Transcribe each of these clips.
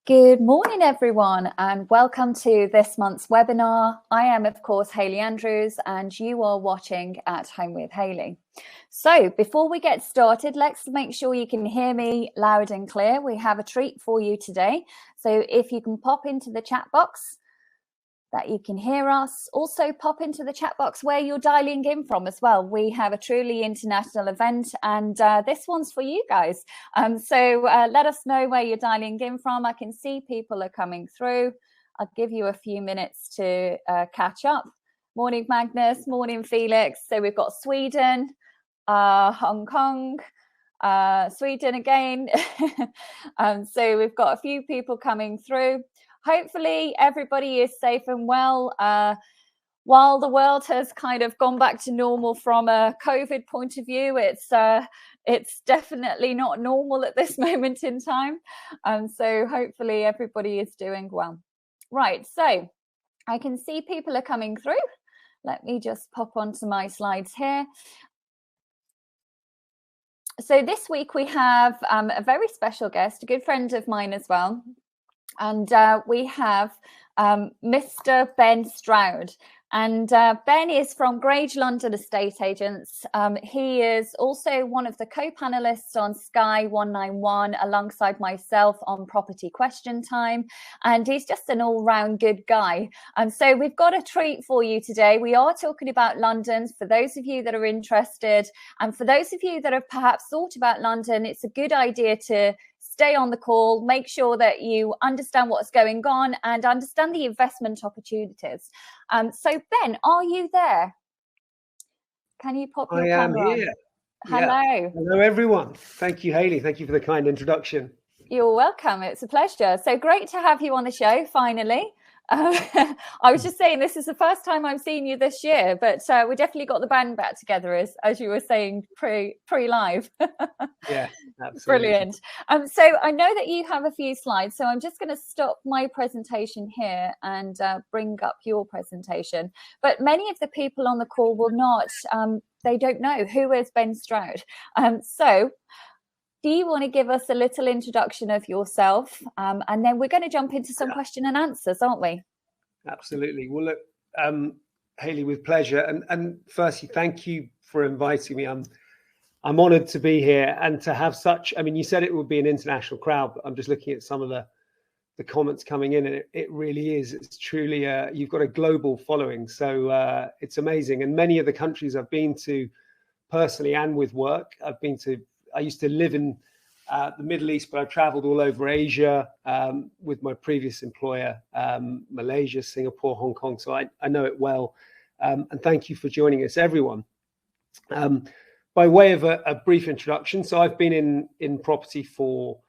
Good morning, everyone, and welcome to this month's webinar. I am, of course, Hayley Andrews, and you are watching At Home with Hayley. So before we get started, let's make sure you can hear me loud and clear. We have a treat for you today. So if you can pop into the chat box that you can hear us. Also pop into the chat box where you're dialing in from as well. We have a truly international event, and this one's for you guys. So let us know where you're dialing in from. I can see people are coming through. I'll give you a few minutes to catch up. Morning, Magnus. Morning, Felix. So we've got Sweden, Hong Kong, Sweden again. So we've got a few people coming through. Hopefully everybody is safe and well. While the world has kind of gone back to normal from a COVID point of view, it's definitely not normal at this moment in time. So hopefully everybody is doing well. Right, so I can see people are coming through. Let me just pop onto my slides here. So this week we have a very special guest, a good friend of mine as well. And we have Mr. Ben Stroud. And Ben is from Grange London estate agents. He is also one of the co-panelists on Sky 191 alongside myself on Property Question Time. And he's just an all-round good guy. And so we've got a treat for you today. We are talking about London for those of you that are interested. And for those of you that have perhaps thought about London, it's a good idea to stay on the call, make sure that you understand what's going on and understand the investment opportunities. So Ben, are you there? Can you pop your camera on? I am here. Hello. Yeah. Hello, everyone. Thank you, Hayley. Thank you for the kind introduction. You're welcome. It's a pleasure. So great to have you on the show, finally. I was just saying this is the first time I'm seeing you this year, but we definitely got the band back together as you were saying pre-live. Yeah, absolutely. Brilliant. So I know that you have a few slides, so I'm just going to stop my presentation here and bring up your presentation. But many of the people on the call will not, they don't know who is Ben Stroud. So do you want to give us a little introduction of yourself? And then we're going to jump into some question and answers, aren't we? Absolutely. Well, look, Hayley, with pleasure. And firstly, thank you for inviting me. I'm honoured to be here and to have such, I mean, you said it would be an international crowd, but I'm just looking at some of the comments coming in, and it really is. It's truly, you've got a global following. So it's amazing. And many of the countries I've been to personally and with work, I used to live in the Middle East, but I've traveled all over Asia with my previous employer, Malaysia, Singapore, Hong Kong. So I know it well. And thank you for joining us, everyone. By way of a brief introduction, so I've been in property for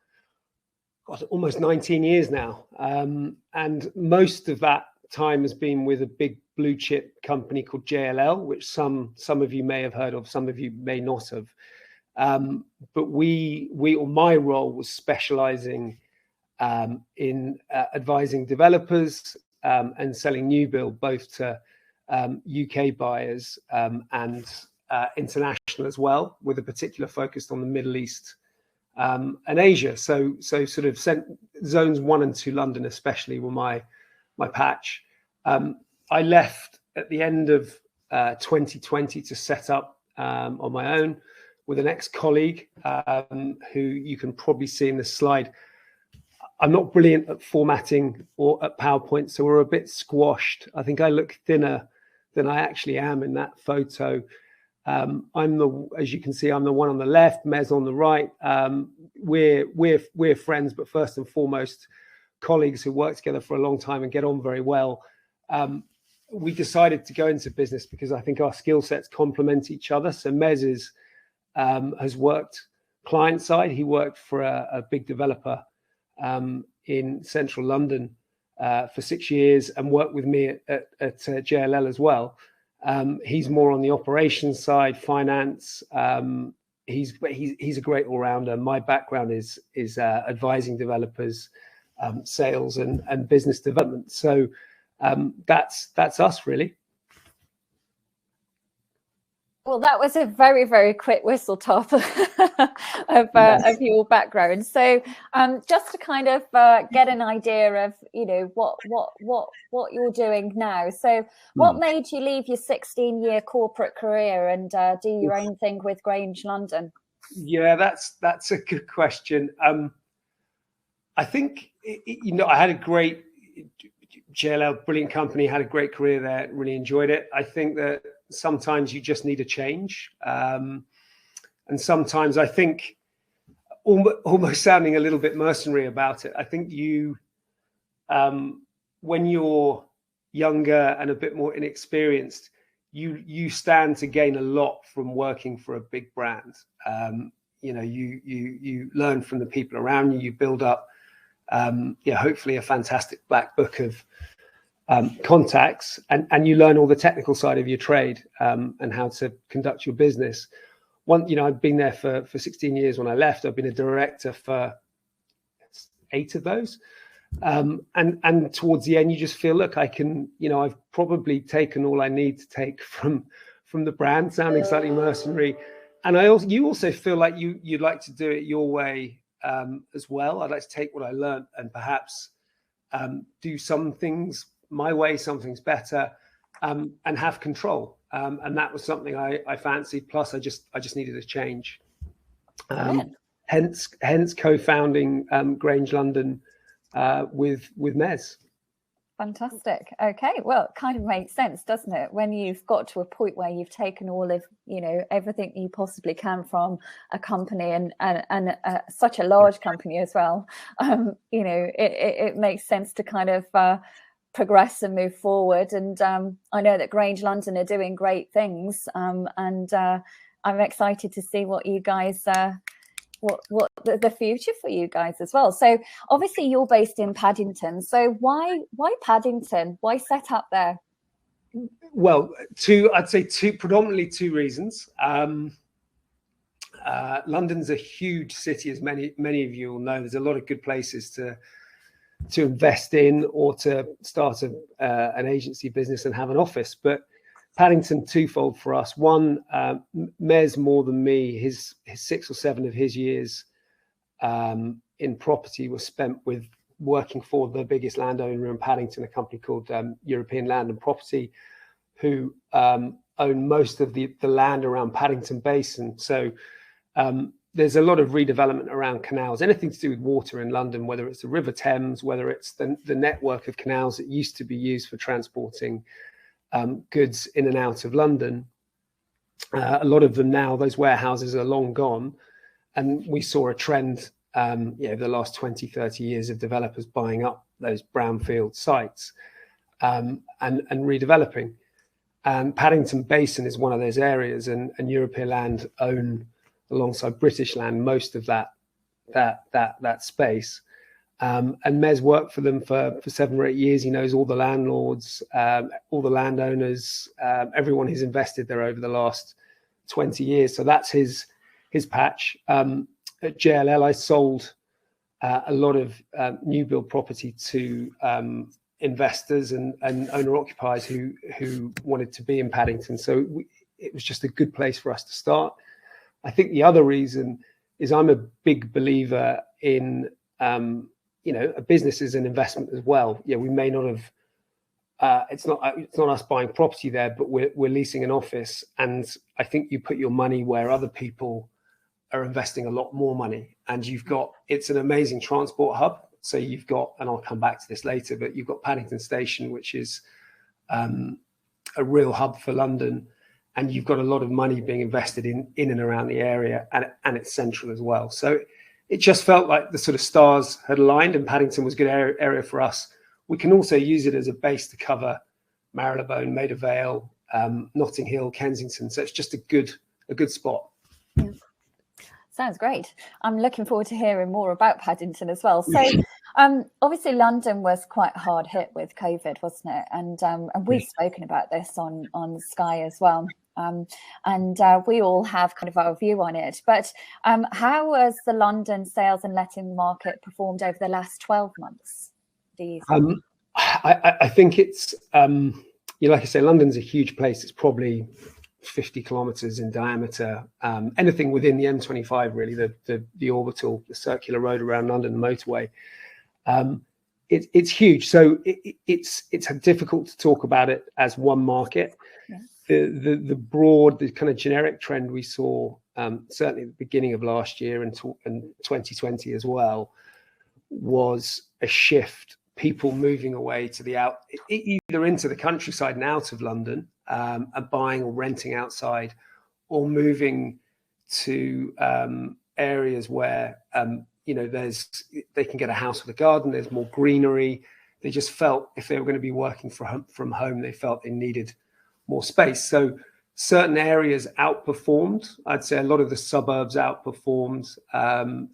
almost 19 years now. And most of that time has been with a big blue chip company called JLL, which some of you may have heard of, some of you may not have. But my role was specializing in advising developers and selling new build, both to UK buyers and international as well, with a particular focus on the Middle East and Asia. So sort of zones 1 and 2, London especially, were my patch. I left at the end of 2020 to set up on my own with an ex-colleague who you can probably see in the slide. I'm not brilliant at formatting or at PowerPoint, so we're a bit squashed. I think I look thinner than I actually am in that photo. As you can see, I'm the one on the left, Mez on the right. We're friends, but first and foremost, colleagues who work together for a long time and get on very well. We decided to go into business because I think our skill sets complement each other. So Mez has worked client side. He worked for a big developer in central London for 6 years and worked with me at JLL as well. He's more on the operations side, finance. He's a great all-rounder. My background is advising developers, sales and business development. So that's us really. Well, that was a very, very quick whistle top of your background. So, just to kind of get an idea of, what you're doing now. So, what made you leave your 16-year corporate career and do your own thing with Grange London? Yeah, that's a good question. I think I had a great JLL, brilliant company, had a great career there, really enjoyed it. I think that sometimes you just need a change. And sometimes I think, almost sounding a little bit mercenary about it, I think when you're younger and a bit more inexperienced, you stand to gain a lot from working for a big brand. You learn from the people around you, you build up, hopefully a fantastic black book of contacts, and you learn all the technical side of your trade, and how to conduct your business. I've been there for 16 years. When I left, I've been a director for 8 of those. And towards the end, you just feel, look, I can, I've probably taken all I need to take from the brand, sounding slightly mercenary. And you also feel like you'd like to do it your way, as well. I'd like to take what I learned and perhaps do some things my way, some things better, and have control. And that was something I fancied. Plus, I just needed a change. Hence co-founding Grange London with Mez. Fantastic. Okay, well, it kind of makes sense, doesn't it? When you've got to a point where you've taken all of, everything you possibly can from a company and such a large company as well, it makes sense to kind of progress and move forward. And I know that Grange London are doing great things, and I'm excited to see what you guys what the future for you guys as well. So obviously you're based in Paddington. So why Paddington? Why set up there? Well, predominantly two reasons. London's a huge city, as many of you will know. There's a lot of good places to invest in or to start an agency business and have an office. But Paddington, twofold for us. One, Mez more than me, his 6 or 7 of his years in property was spent with working for the biggest landowner in Paddington, a company called European Land and Property, who own most of the land around Paddington Basin. So there's a lot of redevelopment around canals, anything to do with water in London, whether it's the River Thames, whether it's the network of canals that used to be used for transporting goods in and out of London. A lot of them now, those warehouses are long gone. And we saw a trend over the last 20, 30 years of developers buying up those brownfield sites and redeveloping. And Paddington Basin is one of those areas, and European Land own, alongside British Land, most of that space. And Mez worked for them for 7 or 8 years. He knows all the landlords, all the landowners, everyone who's invested there over the last 20 years. So that's his patch. At JLL, I sold a lot of new build property to investors and owner occupiers who wanted to be in Paddington. So it was just a good place for us to start. I think the other reason is I'm a big believer in a business is an investment as well. Yeah, we may not have. It's not us buying property there, but we're leasing an office, and I think you put your money where other people are investing a lot more money. And it's an amazing transport hub. So you've got, and I'll come back to this later, but you've got Paddington Station, which is a real hub for London, and you've got a lot of money being invested in and around the area, and it's central as well. So it just felt like the sort of stars had aligned, and Paddington was a good area for us. We can also use it as a base to cover Marylebone, Maida Vale, Notting Hill, Kensington. So it's just a good spot. Yeah. Sounds great. I'm looking forward to hearing more about Paddington as well. So obviously London was quite hard hit with COVID, wasn't it? And we've spoken about this on Sky as well. And we all have kind of our view on it. But how has the London sales and letting market performed over the last 12 months? Do you think? I think it's, like I say, London's a huge place. It's probably 50 kilometers in diameter, anything within the M25, really, the orbital, the circular road around London, the motorway. It's huge. So it's difficult to talk about it as one market. Yeah. The broad, the kind of generic trend we saw, certainly at the beginning of last year and 2020 as well, was a shift, people moving away to either into the countryside and out of London, and buying or renting outside, or moving to areas where they can get a house with a garden, there's more greenery. They just felt if they were going to be working from home, they felt they needed more space. So certain areas outperformed. I'd say a lot of the suburbs outperformed.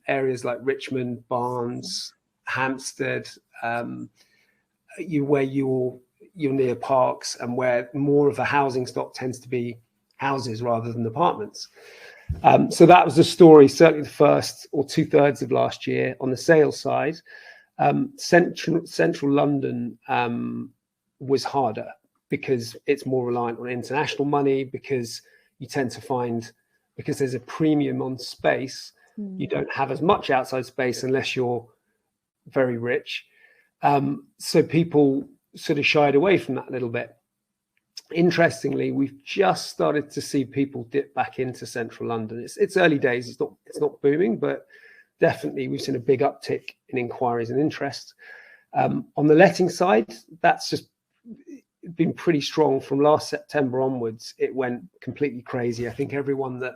Areas like Richmond, Barnes, Hampstead, where you're near parks, and where more of the housing stock tends to be houses rather than apartments. So that was the story, certainly the first or 2/3 of last year. On the sales side, central London was harder, because it's more reliant on international money, because you tend to find, because there's a premium on space, you don't have as much outside space unless you're very rich. So people sort of shied away from that a little bit. Interestingly, we've just started to see people dip back into central London. It's early days. It's not booming, but definitely we've seen a big uptick in inquiries and interest. On the letting side, that's just been pretty strong from last September onwards. It went completely crazy. I think everyone that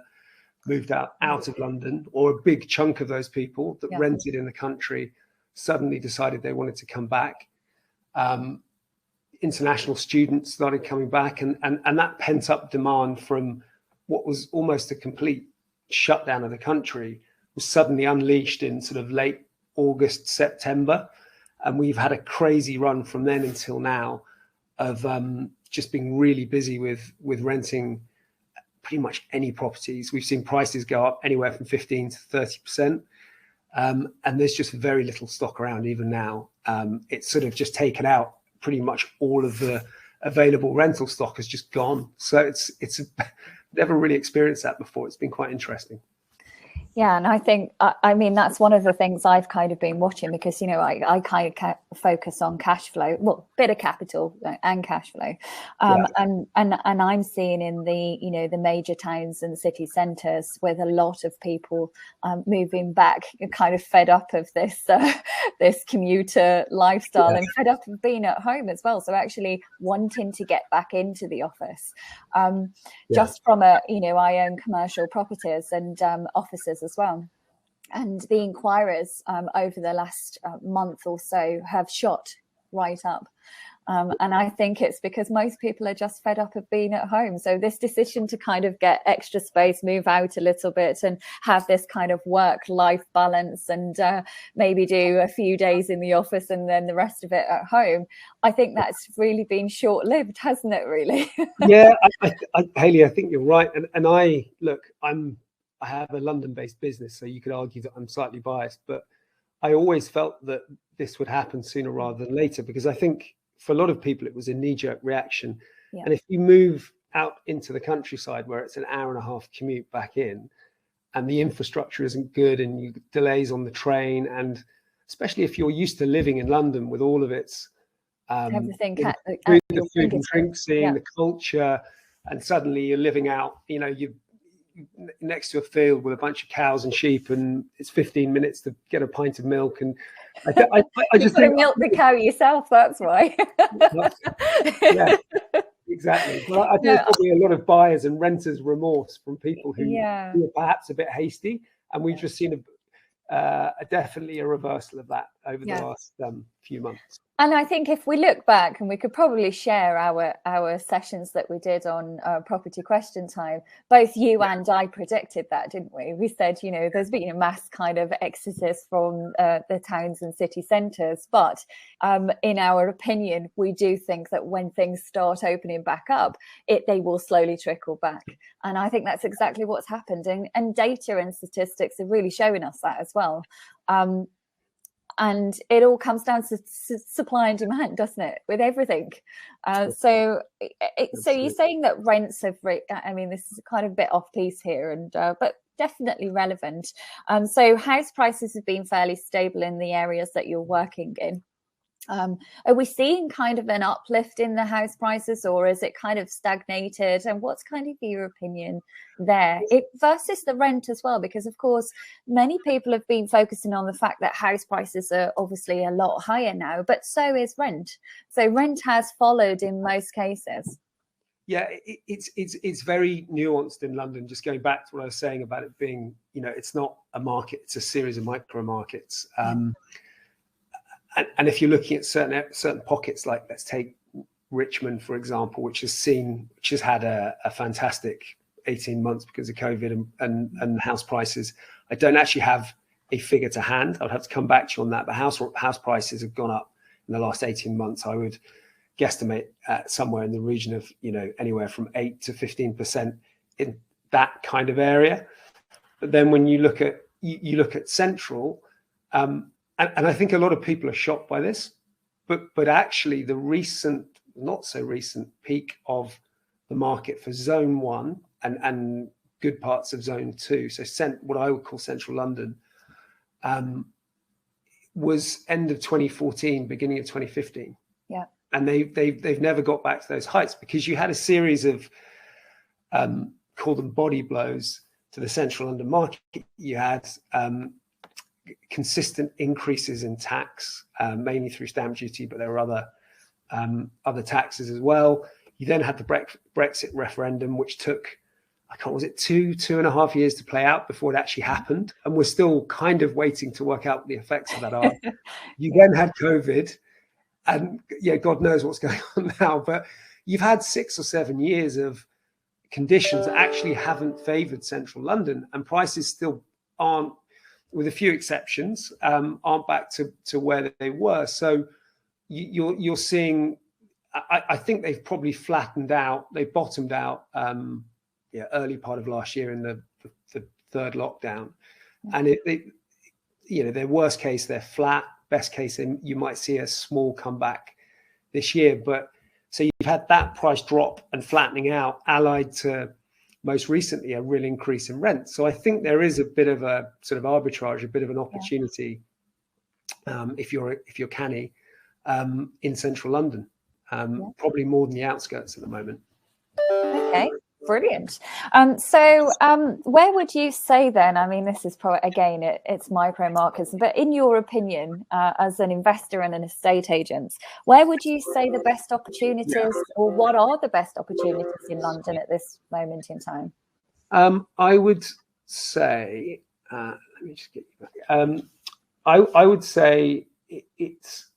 moved out of London, or a big chunk of those people that rented in the country, suddenly decided they wanted to come back. International students started coming back, and that pent up demand from what was almost a complete shutdown of the country was suddenly unleashed in sort of late August, September. And we've had a crazy run from then until now of just being really busy with renting pretty much any properties. We've seen prices go up anywhere from 15 to 30%. And there's just very little stock around even now. It's sort of just taken out pretty much all of the available rental stock has just gone. So it's never really experienced that before. It's been quite interesting. Yeah, and I think, I mean, that's one of the things I've kind of been watching, because, I kind of focus on cash flow, well, bit of capital and cash flow. And I'm seeing in the, the major towns and city centres, with a lot of people moving back, kind of fed up of this this commuter lifestyle, and fed up of being at home as well. So actually wanting to get back into the office, just from I own commercial properties and offices as well, and the inquiries over the last month or so have shot right up, and I think it's because most people are just fed up of being at home. So this decision to kind of get extra space, move out a little bit, and have this kind of work-life balance, and maybe do a few days in the office and then the rest of it at home, I think that's really been short-lived, hasn't it, really? Yeah, Hayley, I think you're right. And I have a London-based business, so you could argue that I'm slightly biased, but I always felt that this would happen sooner rather than later, because I think for a lot of people it was a knee-jerk reaction. Yeah. And if you move out into the countryside where it's an hour and a half commute back in, and the infrastructure isn't good, and you get delays on the train, and especially if you're used to living in London with all of its everything, the food and drink scene, the culture, and suddenly you're living out, you're next to a field with a bunch of cows and sheep, and it's 15 minutes to get a pint of milk. And I just think milk the cow yourself, that's why. Yeah, exactly. But I think there's probably a lot of buyers and renters remorse from people who are perhaps a bit hasty, and we've just seen definitely a reversal of that over the last few months. And I think if we look back, and we could probably share our sessions that we did on property question time, both you and I predicted that, didn't we? We said, there's been a mass kind of exodus from the towns and city centres. But in our opinion, we do think that when things start opening back up, they will slowly trickle back. And I think that's exactly what's happened. And data and statistics are really showing us that as well. and it all comes down to supply and demand, doesn't it, with everything? So you're saying that rents have, I mean, this is kind of a bit off piece here, and but definitely relevant. So house prices have been fairly stable in the areas that you're working in. Are we seeing kind of an uplift in the house prices, or is it kind of stagnated? And what's kind of your opinion there versus the rent as well? Because of course, many people have been focusing on the fact that house prices are obviously a lot higher now, but so is rent. So rent has followed in most cases. Yeah, it's very nuanced in London. Just going back to what I was saying about it being, it's not a market; it's a series of micro markets. And if you're looking at certain pockets, like let's take Richmond, for example, which has had a fantastic 18 months because of COVID and house prices. I don't actually have a figure to hand. I'd have to come back to you on that. But house prices have gone up in the last 18 months. I would guesstimate somewhere in the region of anywhere from 8 to 15% in that kind of area. But then when you look at Central. And I think a lot of people are shocked by this, but actually the not so recent peak of the market for Zone 1 and good parts of Zone 2, so what I would call Central London, was end of 2014, beginning of 2015. Yeah, and they've never got back to those heights because you had a series of call them body blows to the Central London market. You had consistent increases in tax, mainly through stamp duty, but there were other taxes as well. You then had the Brexit referendum, which took, was it 2.5 years to play out before it actually happened, and we're still kind of waiting to work out what the effects of that are. You then had COVID, and God knows what's going on now. But you've had 6 or 7 years of conditions that actually haven't favoured Central London, and prices still aren't, with a few exceptions, aren't back to where they were. So you're seeing, I think they've probably flattened out. They bottomed out early part of last year in the third lockdown, and their worst case they're flat. Best case you might see a small comeback this year. But so you've had that price drop and flattening out, allied to most recently a real increase in rent. So I think there is a bit of a sort of arbitrage, a bit of an opportunity, if you're canny, in Central London, probably more than the outskirts at the moment. Okay, brilliant. So where would you say then, I mean, this is probably, again, it's micro markets, but in your opinion, as an investor and an estate agent, where would you say the best opportunities, or what are the best opportunities in London at this moment in time? I would say, let me just get you back. I would say it's,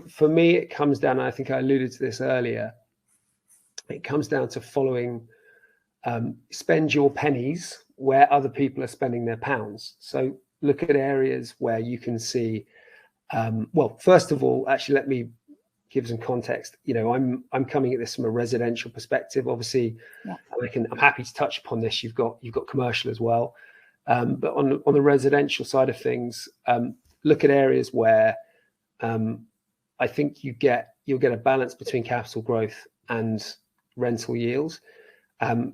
for me, it comes down, and I think I alluded to this earlier, it comes down to following, spend your pennies where other people are spending their pounds. So look at areas where you can see, well, first of all, actually, let me give some context. I'm coming at this from a residential perspective. Obviously, I'm happy to touch upon this. You've got commercial as well, but on the residential side of things, look at areas where I think you'll get a balance between capital growth and rental yields.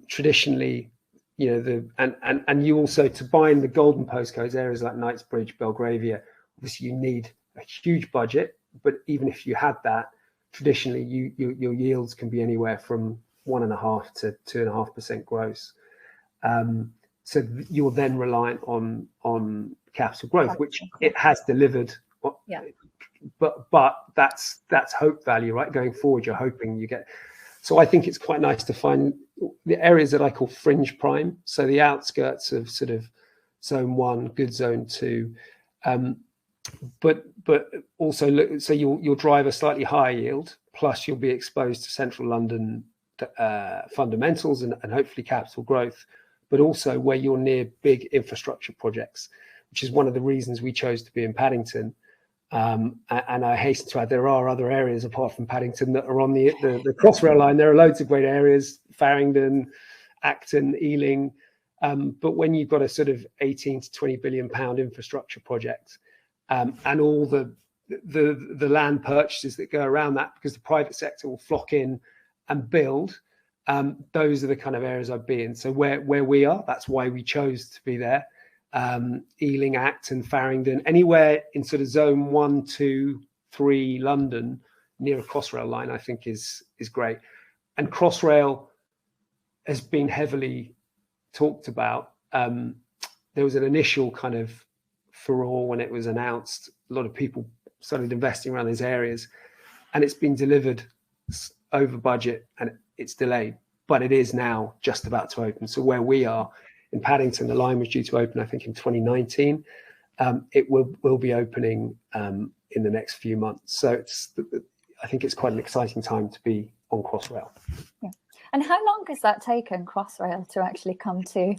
Traditionally, and you also, to buy in the golden postcodes, areas like Knightsbridge, Belgravia, obviously you need a huge budget. But even if you had that, traditionally your yields can be anywhere from 1.5% to 2.5% gross. So you're then reliant on capital growth, which it has delivered. But that's hope value, right? Going forward, you're hoping you get. So I think it's quite nice to find the areas that I call fringe prime. So the outskirts of sort of Zone 1, good Zone 2. But also look, so you'll drive a slightly higher yield, plus you'll be exposed to Central London fundamentals and hopefully capital growth, but also where you're near big infrastructure projects, which is one of the reasons we chose to be in Paddington. And I hasten to add, there are other areas apart from Paddington that are on the Crossrail line. There are loads of great areas, Farringdon, Acton, Ealing. But when you've got a sort of 18 to 20 billion pound infrastructure project, and all the land purchases that go around that, because the private sector will flock in and build. Those are the kind of areas I'd be in. So where we are, that's why we chose to be there. Ealing, Acton, Farringdon, anywhere in sort of zone 1, 2, 3 London near a Crossrail line, I think is great. And Crossrail has been heavily talked about. There was an initial kind of furore when it was announced. A lot of people started investing around these areas, and it's been delivered over budget and it's delayed, but it is now just about to open. So where we are in Paddington, the line was due to open, I think, in 2019. It will be opening in the next few months. So I think it's quite an exciting time to be on Crossrail. Yeah. And how long has that taken, Crossrail, to actually come to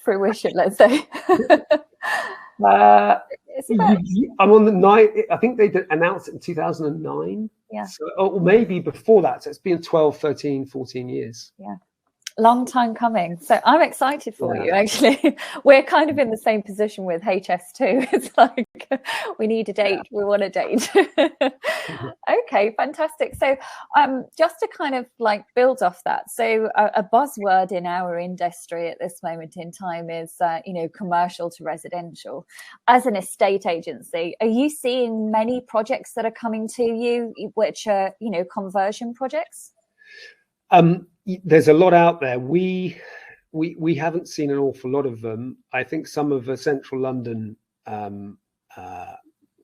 fruition, let's say? I'm on the night. I think they announced it in 2009. Yeah. So, or maybe before that. So it's been 12, 13, 14 years. Yeah. Long time coming. So I'm excited for you, actually. We're kind of in the same position with HS2. It's like, we need a date. We want a date. Okay, fantastic. So just to kind of like build off that. So a buzzword in our industry at this moment in time is, commercial to residential. As an estate agency, are you seeing many projects that are coming to you, which are, conversion projects? There's a lot out there. We haven't seen an awful lot of them. I think some of the central London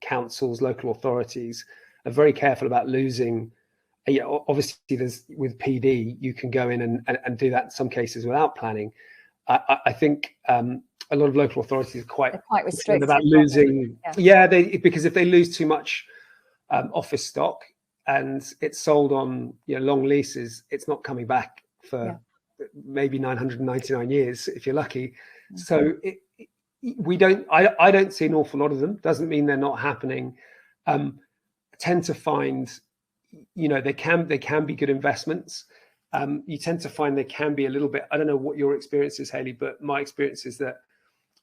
councils, local authorities, are very careful about losing. Obviously, there's with PD, you can go in and do that in some cases without planning. I think a lot of local authorities are quite restricted about losing. Because if they lose too much office stock, and it's sold on long leases, it's not coming back for maybe 999 years if you're lucky. Mm-hmm. So I don't see an awful lot of them. Doesn't mean they're not happening. I tend to find, they can be good investments. You tend to find they can be a little bit. I don't know what your experience is, Hayley, but my experience is that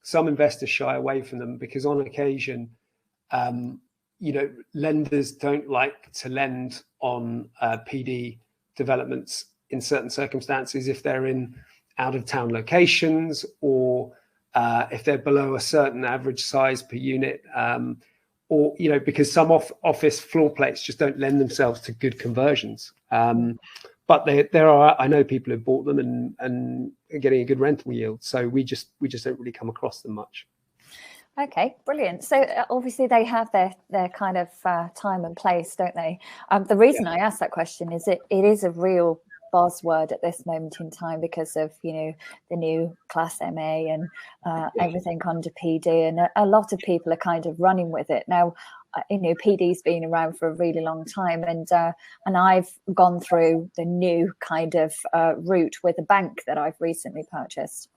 some investors shy away from them because on occasion, lenders don't like to lend on PD developments in certain circumstances if they're in out of town locations or if they're below a certain average size per unit, or because some office floor plates just don't lend themselves to good conversions. But there are, I know people who bought them and are getting a good rental yield. So we just don't really come across them much. Okay, brilliant. So obviously they have their kind of time and place, don't they? The reason I asked that question is it is a real buzzword at this moment in time because of the new Class MA and everything under PD, and a lot of people are kind of running with it now. PD's been around for a really long time, and I've gone through the new kind of route with a bank that I've recently purchased.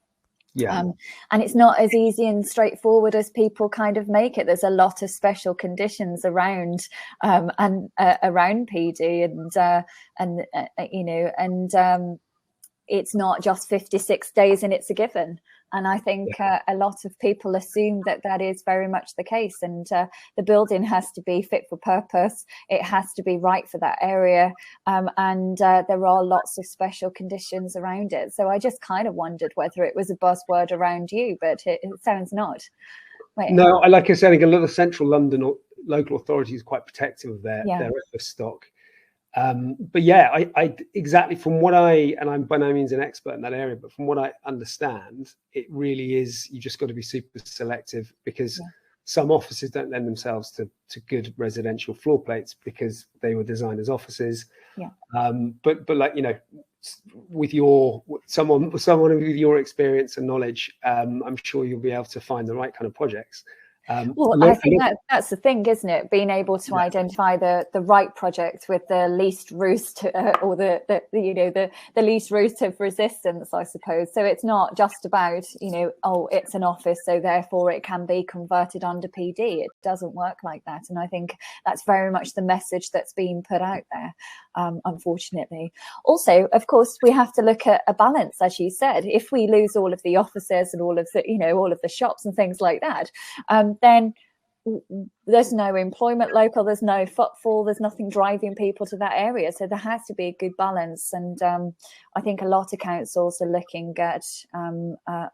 Yeah. And it's not as easy and straightforward as people kind of make it. There's a lot of special conditions around around PD, and it's not just 56 days and it's a given. And I think a lot of people assume that is very much the case. And the building has to be fit for purpose. It has to be right for that area. And there are lots of special conditions around it. So I just kind of wondered whether it was a buzzword around you, but it sounds not. Wait. No, like I said, I think a lot of central London or local authorities are quite protective of their office stock. But I exactly from what and I'm by no means an expert in that area, but from what I understand, it really is, you just got to be super selective because some offices don't lend themselves to good residential floor plates because they were designed as offices. Yeah. But like, with someone with your experience and knowledge, I'm sure you'll be able to find the right kind of projects. Well, I think that's the thing, isn't it? Being able to identify the right project with the least root or the least root of resistance, I suppose. So it's not just about it's an office, so therefore it can be converted under PD. It doesn't work like that, and I think that's very much the message that's being put out there. Unfortunately, also, of course, we have to look at a balance, as you said. If we lose all of the offices and all of the shops and things like that, then there's no employment local, there's no footfall, there's nothing driving people to that area. So there has to be a good balance. And I think a lot of councils are looking at,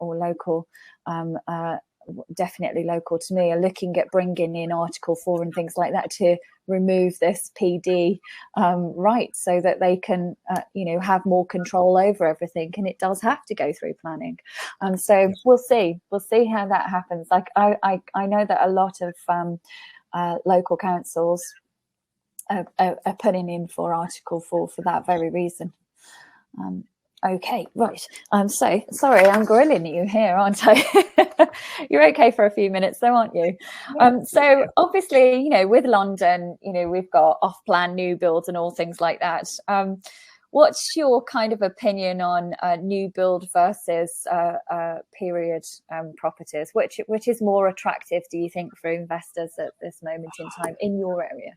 or local, definitely local to me, are looking at bringing in Article 4 and things like that to remove this PD right, so that they can have more control over everything. And it does have to go through planning, and so we'll see how that happens. Like I know that a lot of local councils are putting in for Article 4 for that very reason. Okay, right. So sorry, I'm grilling you here, aren't I? You're okay for a few minutes, though, aren't you? So obviously, with London, we've got off-plan new builds and all things like that. What's your kind of opinion on new build versus period properties? Which is more attractive, do you think, for investors at this moment in time in your area?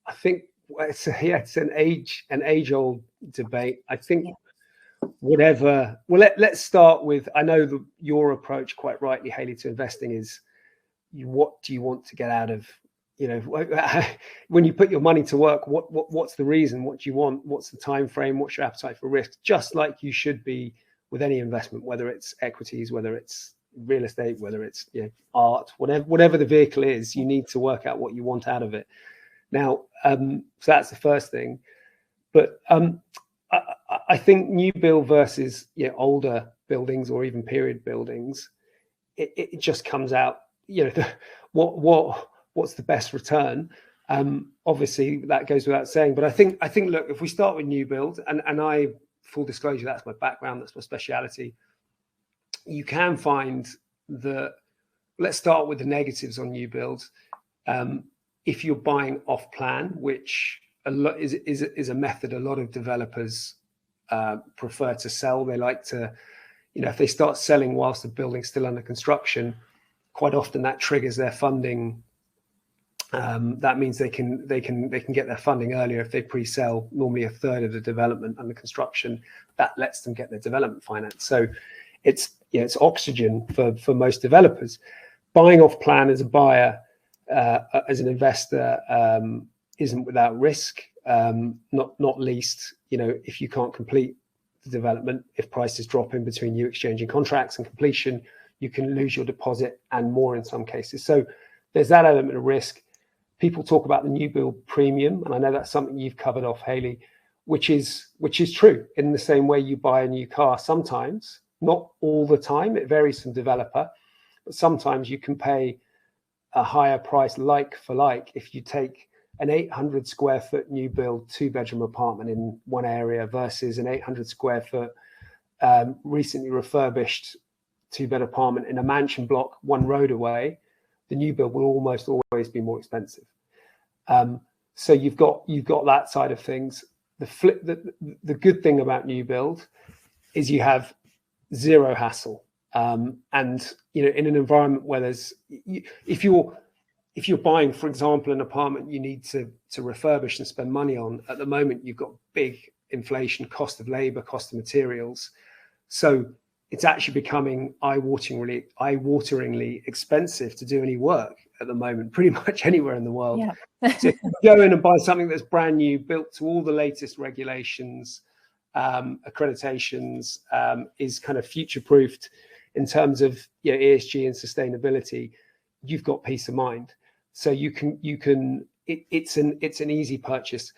I think it's an age-old debate. I think. Yeah. Whatever. Well, let's start with, I know your approach, quite rightly, Hayley, to investing is what do you want to get out of, when you put your money to work, what's the reason, what do you want, what's the time frame, what's your appetite for risk, just like you should be with any investment, whether it's equities, whether it's real estate, whether it's art, whatever the vehicle is, you need to work out what you want out of it. Now, so that's the first thing. But I think new build versus older buildings or even period buildings, it just comes out, what's the best return? Obviously that goes without saying, but I think look, if we start with new build, and I, full disclosure, that's my background, that's my speciality. You can find let's start with the negatives on new builds. If you're buying off plan, which is a method a lot of developers prefer to sell. They like to, if they start selling whilst the building's still under construction, quite often that triggers their funding. That means they can get their funding earlier if they pre-sell normally a third of the development under construction. That lets them get their development finance. So it's oxygen for most developers. Buying off plan as a buyer, as an investor, isn't without risk, not least, if you can't complete the development, if prices drop in between you exchanging contracts and completion, you can lose your deposit and more in some cases. So there's that element of risk. People talk about the new build premium, and I know that's something you've covered off, Hayley, which is true. In the same way you buy a new car, sometimes, not all the time, it varies from developer, but sometimes you can pay a higher price like for like if you take an 800 square foot new build 2-bedroom apartment in one area versus an 800 square foot recently refurbished 2-bed apartment in a mansion block one road away. The new build will almost always be more expensive. So you've got that side of things. The good thing about new build is you have zero hassle. And in an environment where there's, if you're buying, for example, an apartment you need to refurbish and spend money on, at the moment you've got big inflation, cost of labor, cost of materials. So it's actually becoming eye-wateringly expensive to do any work at the moment, pretty much anywhere in the world. Yeah. So if you go in and buy something that's brand new, built to all the latest regulations, accreditations, is kind of future-proofed in terms of ESG and sustainability, you've got peace of mind. So it's an easy purchase.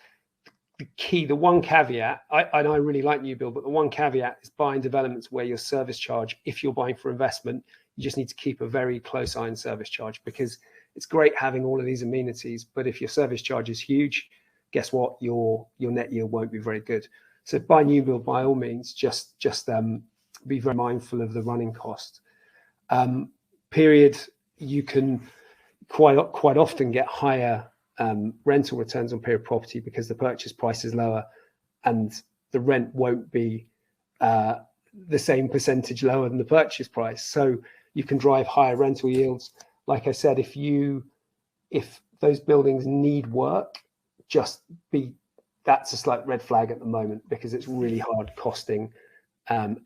The one caveat, I really like new build, but the one caveat is buying developments where your service charge, if you're buying for investment, you just need to keep a very close eye on service charge, because it's great having all of these amenities, but if your service charge is huge, guess what? Your net yield won't be very good. So buy new build by all means, just be very mindful of the running cost. Period, you can quite often get higher rental returns on period property because the purchase price is lower and the rent won't be the same percentage lower than the purchase price. So you can drive higher rental yields. Like I said, if those buildings need work, that's a slight red flag at the moment, because it's really hard costing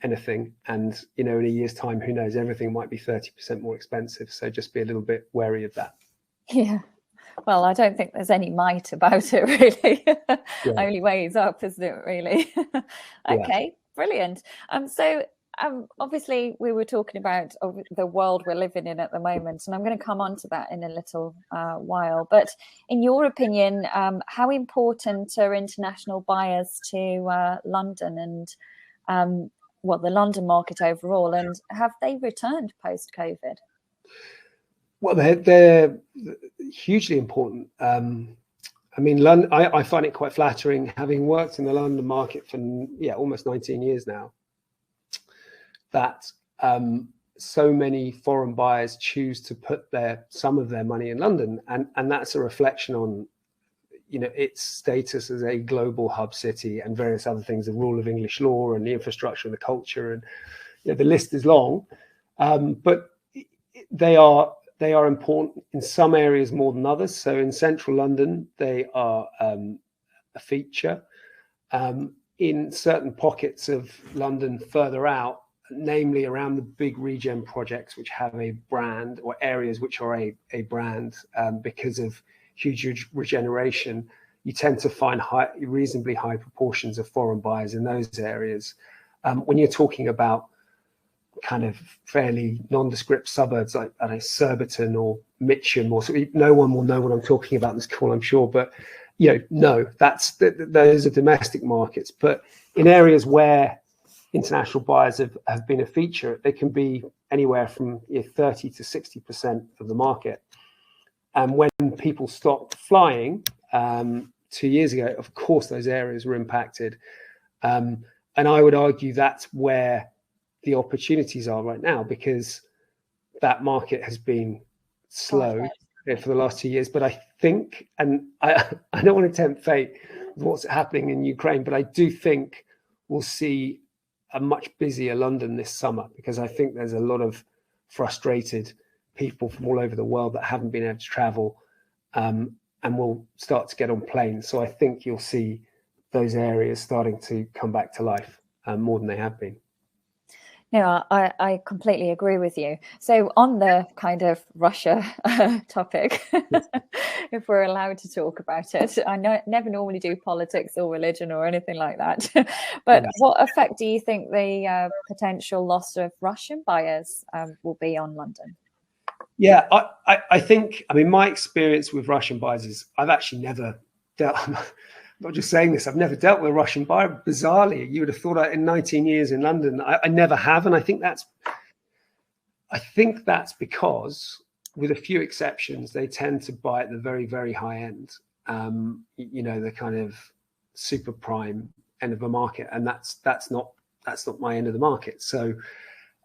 anything. And in a year's time, who knows, everything might be 30% more expensive. So just be a little bit wary of that. Yeah. Well, I don't think there's any might about it, really. Yeah. Only ways up, isn't it, really? Okay, brilliant. So obviously we were talking about the world we're living in at the moment, and I'm going to come on to that in a little while. But in your opinion, how important are international buyers to London and the London market overall, and have they returned post-COVID? Well, they're hugely important. I mean, London, I find it quite flattering, having worked in the London market for almost 19 years now, that so many foreign buyers choose to put some of their money in London, and that's a reflection on, you know, its status as a global hub city and various other things, the rule of English law and the infrastructure and the culture, and the list is long, but they are important in some areas more than others. So in central London, they are a feature. In certain pockets of London further out, namely around the big regen projects, which have a brand, or areas which are a brand, because of huge regeneration, you tend to find reasonably high proportions of foreign buyers in those areas. When you're talking about kind of fairly nondescript suburbs like, I don't know, Surbiton or Mitcham, or so, no one will know what I'm talking about in this call, I'm sure, but no, those are domestic markets. But in areas where international buyers have been a feature, they can be anywhere from 30 to 60% of the market. And when people stopped flying 2 years ago, of course those areas were impacted, and I would argue that's where the opportunities are right now, because that market has been slow for the last 2 years. But I think, and I don't want to tempt fate with what's happening in Ukraine, but I do think we'll see a much busier London this summer, because I think there's a lot of frustrated people from all over the world that haven't been able to travel, and will start to get on planes. So I think you'll see those areas starting to come back to life more than they have been. No, I completely agree with you. So on the kind of Russia topic, if we're allowed to talk about it, I never normally do politics or religion or anything like that. But what effect do you think the potential loss of Russian buyers will be on London? Yeah, I think, I mean, my experience with Russian buyers is I've actually never dealt, I'm not just saying this, I've never dealt with a Russian buyer. Bizarrely, you would have thought in 19 years in London, I never have. And I think that's because, with a few exceptions, they tend to buy at the very, very high end, the kind of super prime end of the market. And that's not my end of the market. So,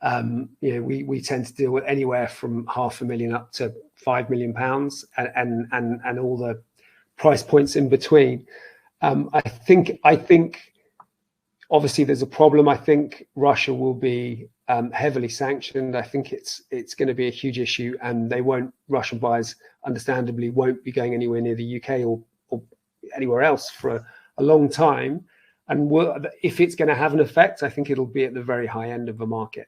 we tend to deal with anywhere from £500,000 up to £5 million, and all the price points in between. I think obviously there's a problem. I think Russia will be heavily sanctioned. I think it's going to be a huge issue, and Russian buyers understandably won't be going anywhere near the UK or anywhere else for a long time. And if it's going to have an effect, I think it'll be at the very high end of the market.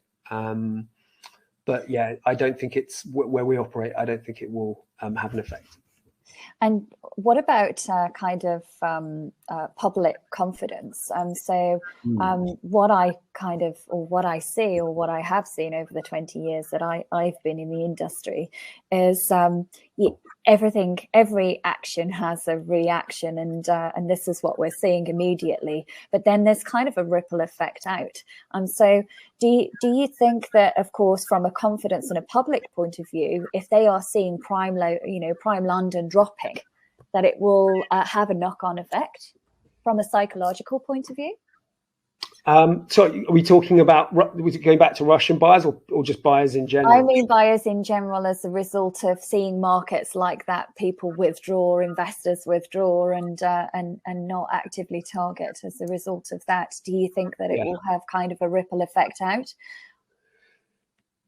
But yeah, I don't think it's where we operate. I don't think it will have an effect. And what about public confidence? What I see, or what I have seen over the 20 years that I've been in the industry, is every action has a reaction, and this is what we're seeing immediately. But then there's kind of a ripple effect out. So do you think that, of course, from a confidence and a public point of view, if they are seeing prime London dropping, that it will have a knock-on effect from a psychological point of view? So are we talking about, going back to Russian buyers, or just buyers in general? I mean buyers in general, as a result of seeing markets like that, people withdraw, investors withdraw, and not actively target as a result of that. Do you think that it will have kind of a ripple effect out?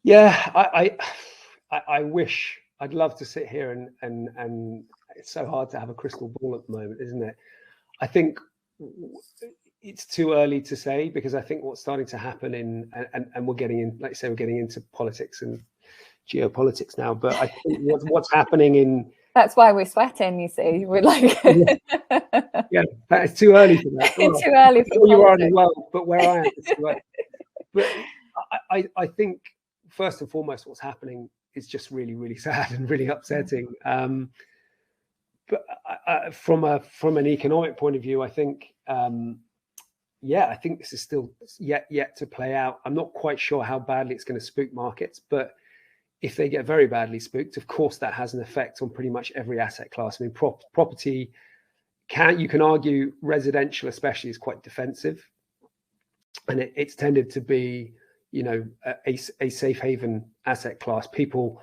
Yeah, I wish, I'd love to sit here and it's so hard to have a crystal ball at the moment, isn't it? I think it's too early to say, because I think what's starting to happen and we're getting in, like I say, we're getting into politics and geopolitics now. But I think what's happening in... That's why we're sweating, you see. We're like... Yeah, it's too early for that. Well, too early for you are as well, but where I am, it's too early. But I think, first and foremost, what's happening is just really, really sad and really upsetting. But from an economic point of view, I think, I think this is still yet to play out. I'm not quite sure how badly it's going to spook markets, but if they get very badly spooked, of course, that has an effect on pretty much every asset class. I mean, property, you can argue residential especially is quite defensive, and it's tended to be, a safe haven asset class. People,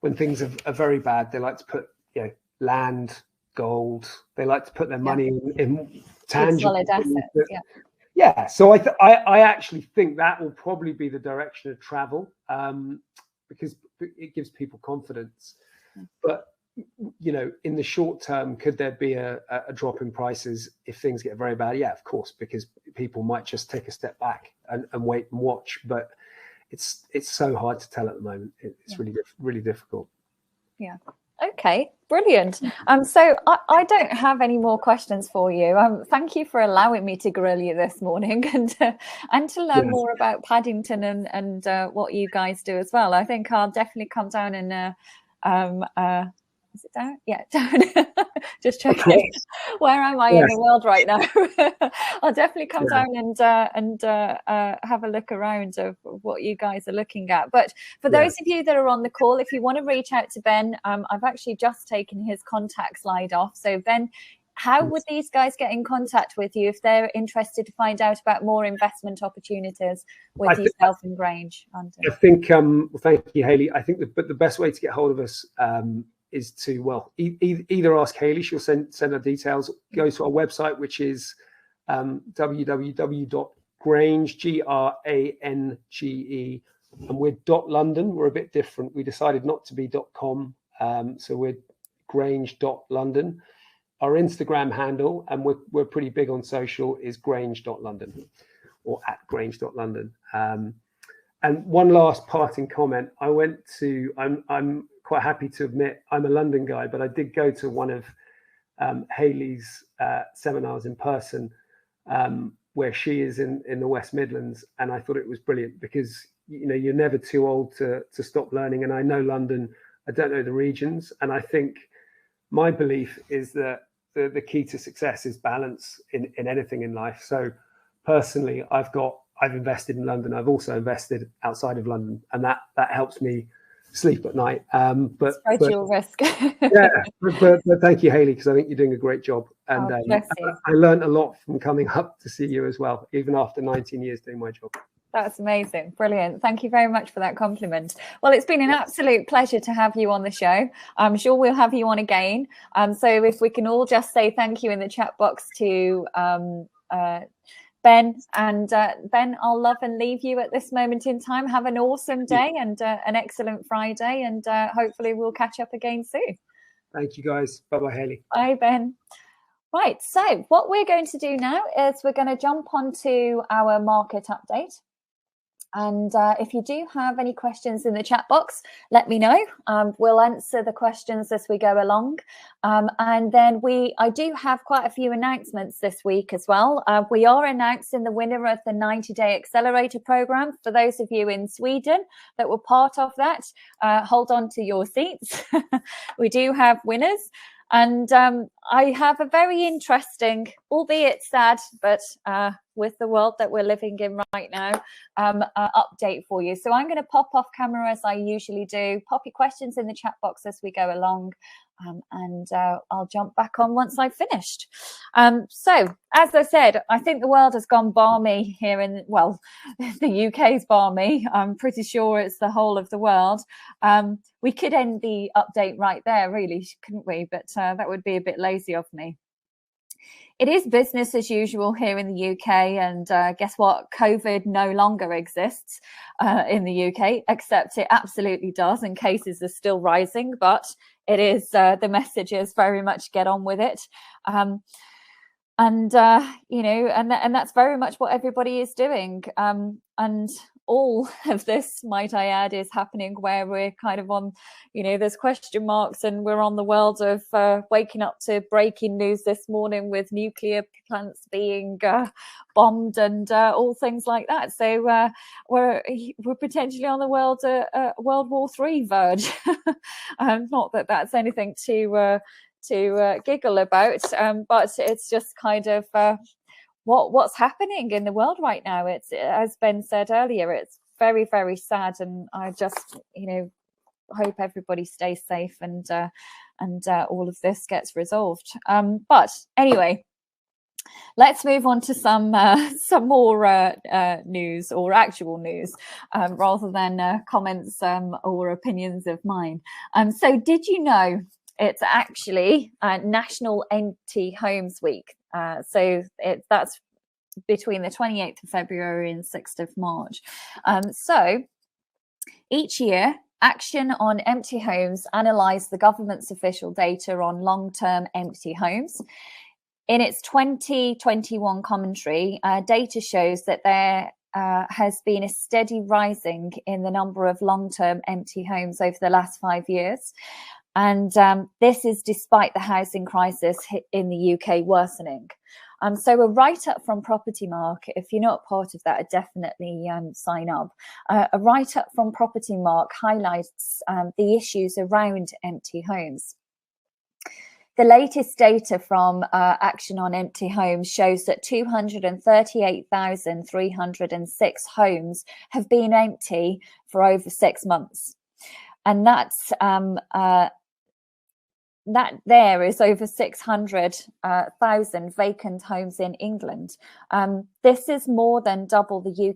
when things are very bad, they like to put land, gold. They like to put their money in tangible solid assets. Yeah. So I actually think that will probably be the direction of travel, because it gives people confidence. But in the short term, could there be a drop in prices if things get very bad? Yeah, of course, because people might just take a step back and wait and watch. But it's so hard to tell at the moment. It's really difficult. Yeah. Okay, brilliant. So I don't have any more questions for you. Thank you for allowing me to grill you this morning and to learn more about Paddington and what you guys do as well. I think I'll definitely come down and is it down? Yeah, down. Just checking. Where am I in the world right now? I'll definitely come down and have a look around of what you guys are looking at. But for those of you that are on the call, if you want to reach out to Ben, I've actually just taken his contact slide off. So Ben, how would these guys get in contact with you if they're interested to find out about more investment opportunities with yourself in Grange London? I think, thank you, Hayley. I think the best way to get hold of us is to, either ask Hayley, she'll send her details, go to our website, which is www.grange, Grange, and we're .London. We're a bit different. We decided not to be .com, so we're Grange.London. Our Instagram handle, and we're pretty big on social, is Grange.London or @Grange.London. And one last parting comment. I'm quite happy to admit I'm a London guy, but I did go to one of Hayley's seminars in person, where she is in the West Midlands, and I thought it was brilliant because you're never too old to stop learning. And I know London, I don't know the regions, and I think my belief is that the key to success is balance in anything in life. So personally, I've invested in London. I've also invested outside of London, and that helps me sleep at night. But your risk. but thank you, Hayley, because I think you're doing a great job. And I learned a lot from coming up to see you as well, even after 19 years doing my job. That's amazing. Brilliant. Thank you very much for that compliment. Well, it's been an absolute pleasure to have you on the show. I'm sure we'll have you on again. So if we can all just say thank you in the chat box to Ben. And Ben, I'll love and leave you at this moment in time. Have an awesome day and an excellent Friday. And hopefully we'll catch up again soon. Thank you, guys. Bye-bye, Hayley. Bye, Ben. Right. So what we're going to do now is we're going to jump onto our market update. And if you do have any questions in the chat box, let me know. We'll answer the questions as we go along. And then I do have quite a few announcements this week as well. We are announcing the winner of the 90-day accelerator program. For those of you in Sweden that were part of that, hold on to your seats. We do have winners. And I have a very interesting, albeit sad, but with the world that we're living in right now, update for you. So I'm going to pop off camera as I usually do, pop your questions in the chat box as we go along, and I'll jump back on once I've finished. So, as I said, I think the world has gone balmy here in, well, the UK's balmy. I'm pretty sure it's the whole of the world. We could end the update right there, really, couldn't we? But that would be a bit lazy of me. It is business as usual here in the UK, and guess what? COVID no longer exists in the UK, except it absolutely does, and cases are still rising, but it is, the message is very much get on with it. And that's very much what everybody is doing. And all of this, might I add, is happening where we're kind of on, there's question marks, and we're on the world of waking up to breaking news this morning with nuclear plants being bombed and all things like that. So we're potentially on the World War III verge. Not that that's anything to giggle about, but it's just kind of what's happening in the world right now. It's, as Ben said earlier, it's very, very sad, and I just hope everybody stays safe and all of this gets resolved. But anyway, let's move on to some more news, or actual news, rather than comments or opinions of mine. So did you know it's actually National Empty Homes Week? So that's between the 28th of February and 6th of March. So each year, Action on Empty Homes analysed the government's official data on long-term empty homes. In its 2021 commentary, data shows that there has been a steady rising in the number of long-term empty homes over the last 5 years. And this is despite the housing crisis in the UK worsening. So a write-up from Property Mark, if you're not part of that, I definitely sign up. A write-up from Property Mark highlights the issues around empty homes. The latest data from Action on Empty Homes shows that 238,306 homes have been empty for over 6 months. And that there is over 600,000 vacant homes in England. This is more than double the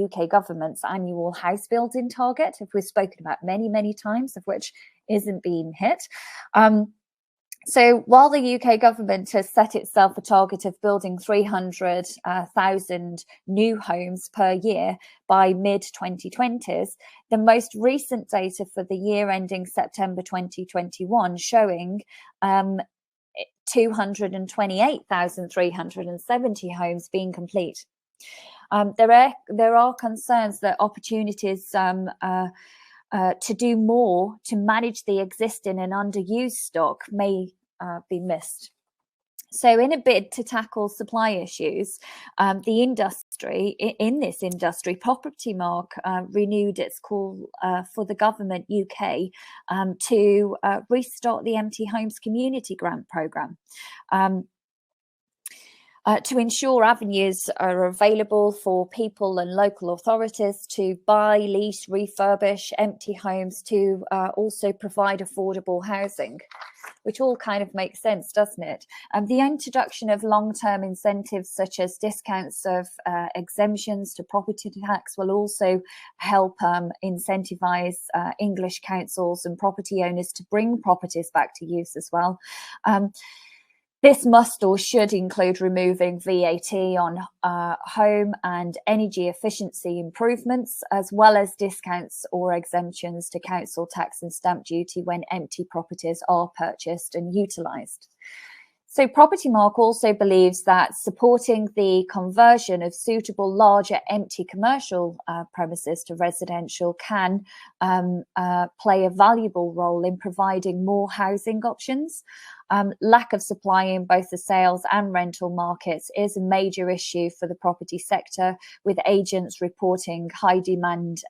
UK government's annual house building target, if we've spoken about many times, of which isn't being hit. So while the UK government has set itself a target of building 300,000 new homes per year by mid-2020s, the most recent data for the year ending September 2021 showing 228,370 homes being complete. There are concerns that opportunities to do more to manage the existing and underused stock may be missed. So in a bid to tackle supply issues, in this industry, Property Mark renewed its call for the government UK to restart the Empty Homes Community Grant Programme. To ensure avenues are available for people and local authorities to buy, lease, refurbish empty homes, to also provide affordable housing, which all kind of makes sense, doesn't it? The introduction of long-term incentives such as discounts of exemptions to property tax will also help incentivise English councils and property owners to bring properties back to use as well. This must or should include removing VAT on home and energy efficiency improvements, as well as discounts or exemptions to council tax and stamp duty when empty properties are purchased and utilised. So Property Mark also believes that supporting the conversion of suitable larger empty commercial premises to residential can play a valuable role in providing more housing options. Lack of supply in both the sales and rental markets is a major issue for the property sector, with agents reporting high demand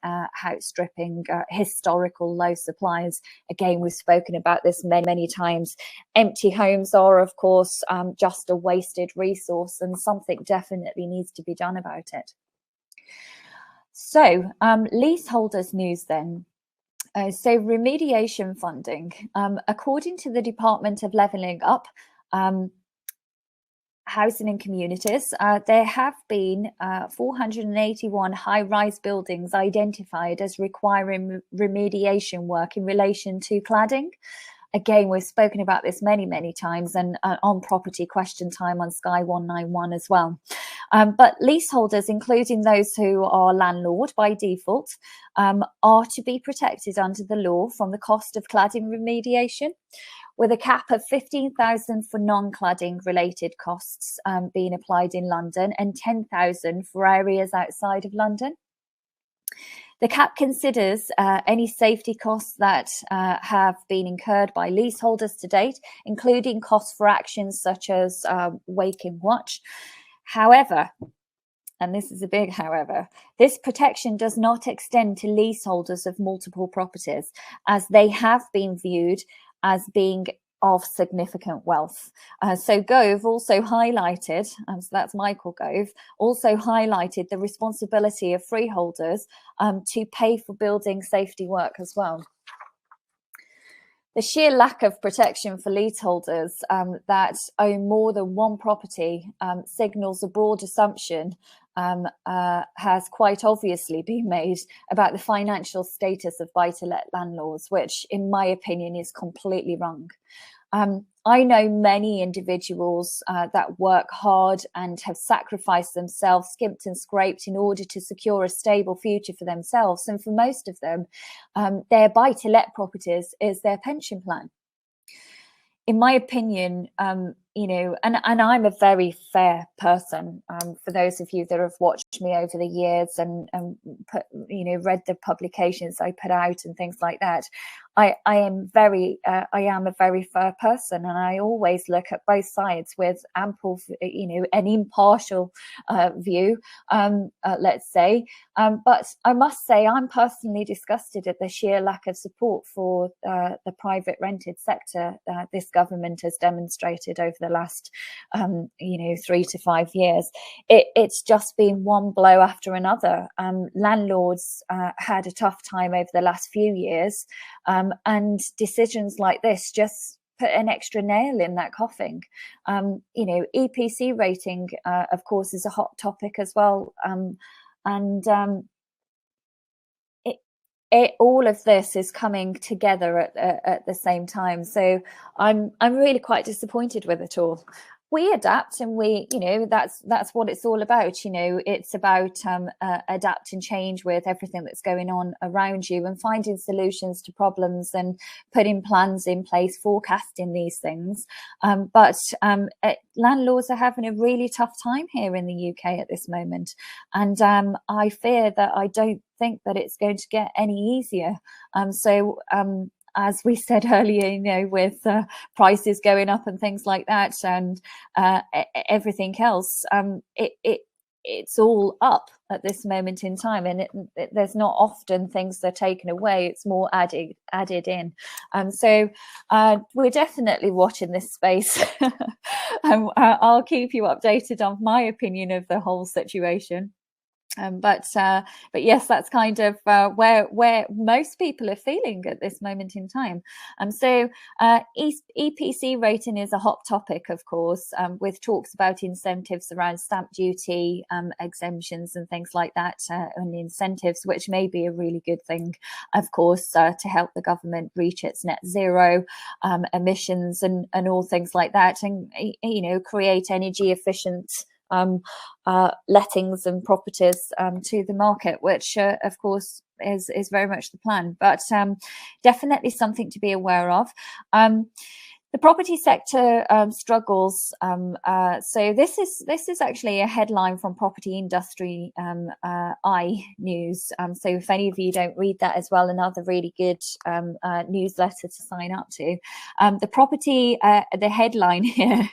outstripping historical low supplies. Again, we've spoken about this many times. Empty homes are, of course, just a wasted resource, and something definitely needs to be done about it. So, leaseholders news then. So remediation funding, according to the Department of Levelling Up, Housing and Communities, there have been 481 high-rise buildings identified as requiring remediation work in relation to cladding. Again, we've spoken about this many times, and on Property Question Time on Sky 191 as well. But leaseholders, including those who are landlord by default, are to be protected under the law from the cost of cladding remediation, with a cap of 15,000 for non-cladding related costs being applied in London and 10,000 for areas outside of London. The cap considers any safety costs that have been incurred by leaseholders to date, including costs for actions such as waking watch. However, and this is a big however, this protection does not extend to leaseholders of multiple properties, as they have been viewed as being of significant wealth. So Gove also highlighted, so that's Michael Gove, also highlighted the responsibility of freeholders to pay for building safety work as well. The sheer lack of protection for leaseholders that own more than one property signals a broad assumption has quite obviously been made about the financial status of buy-to-let landlords, which in my opinion is completely wrong. I know many individuals that work hard and have sacrificed themselves, skimped and scraped in order to secure a stable future for themselves. And for most of them, their buy-to-let properties is their pension plan. In my opinion, you know, and I'm a very fair person. For those of you that have watched me over the years and put, you know, read the publications I put out and things like that, I am a very fair person, and I always look at both sides with ample, you know, an impartial view, let's say. But I must say I'm personally disgusted at the sheer lack of support for the private rented sector this government has demonstrated over the last, you know, 3 to 5 years. It's just been one blow after another. Landlords had a tough time over the last few years. And decisions like this just put an extra nail in that coffin. You know, EPC rating, of course, is a hot topic as well. All of this is coming together at the same time. So I'm really quite disappointed with it all. We adapt, and we, you know, that's what it's all about. You know, it's about adapt and change with everything that's going on around you, and finding solutions to problems and putting plans in place, forecasting these things. But landlords are having a really tough time here in the UK at this moment, and I fear that I don't think that it's going to get any easier. As we said earlier, you know, with prices going up and things like that, and everything else, it's all up at this moment in time, and there's not often things that are taken away; it's more added in. So we're definitely watching this space. I'll keep you updated on my opinion of the whole situation. But yes, that's kind of where most people are feeling at this moment in time. So EPC rating is a hot topic, of course, with talks about incentives around stamp duty exemptions and things like that, and incentives, which may be a really good thing, of course, to help the government reach its net zero emissions and all things like that, and you know, create energy efficient lettings and properties to the market, which of course is very much the plan, but definitely something to be aware of. The property sector struggles. So this is actually a headline from Property Industry Eye News. So if any of you don't read that as well, another really good newsletter to sign up to. The headline here: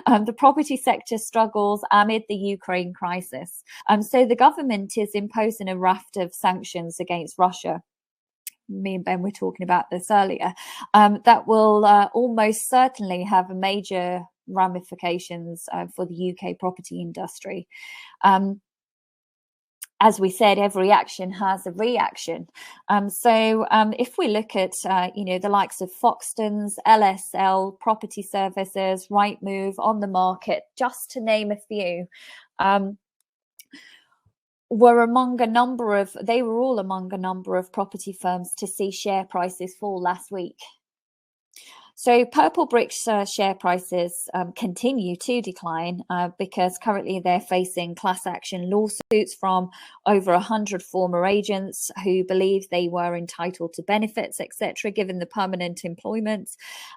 the property sector struggles amid the Ukraine crisis. So the government is imposing a raft of sanctions against Russia. Me and Ben were talking about this earlier, that will almost certainly have major ramifications for the UK property industry. As we said, every action has a reaction. So if we look at, you know, the likes of Foxtons, LSL, Property Services, Rightmove, On the Market, just to name a few, were all among a number of property firms to see share prices fall last week. So Purple Bricks share prices continue to decline because currently they're facing class action lawsuits from over 100 former agents who believe they were entitled to benefits, etc., given the permanent employment.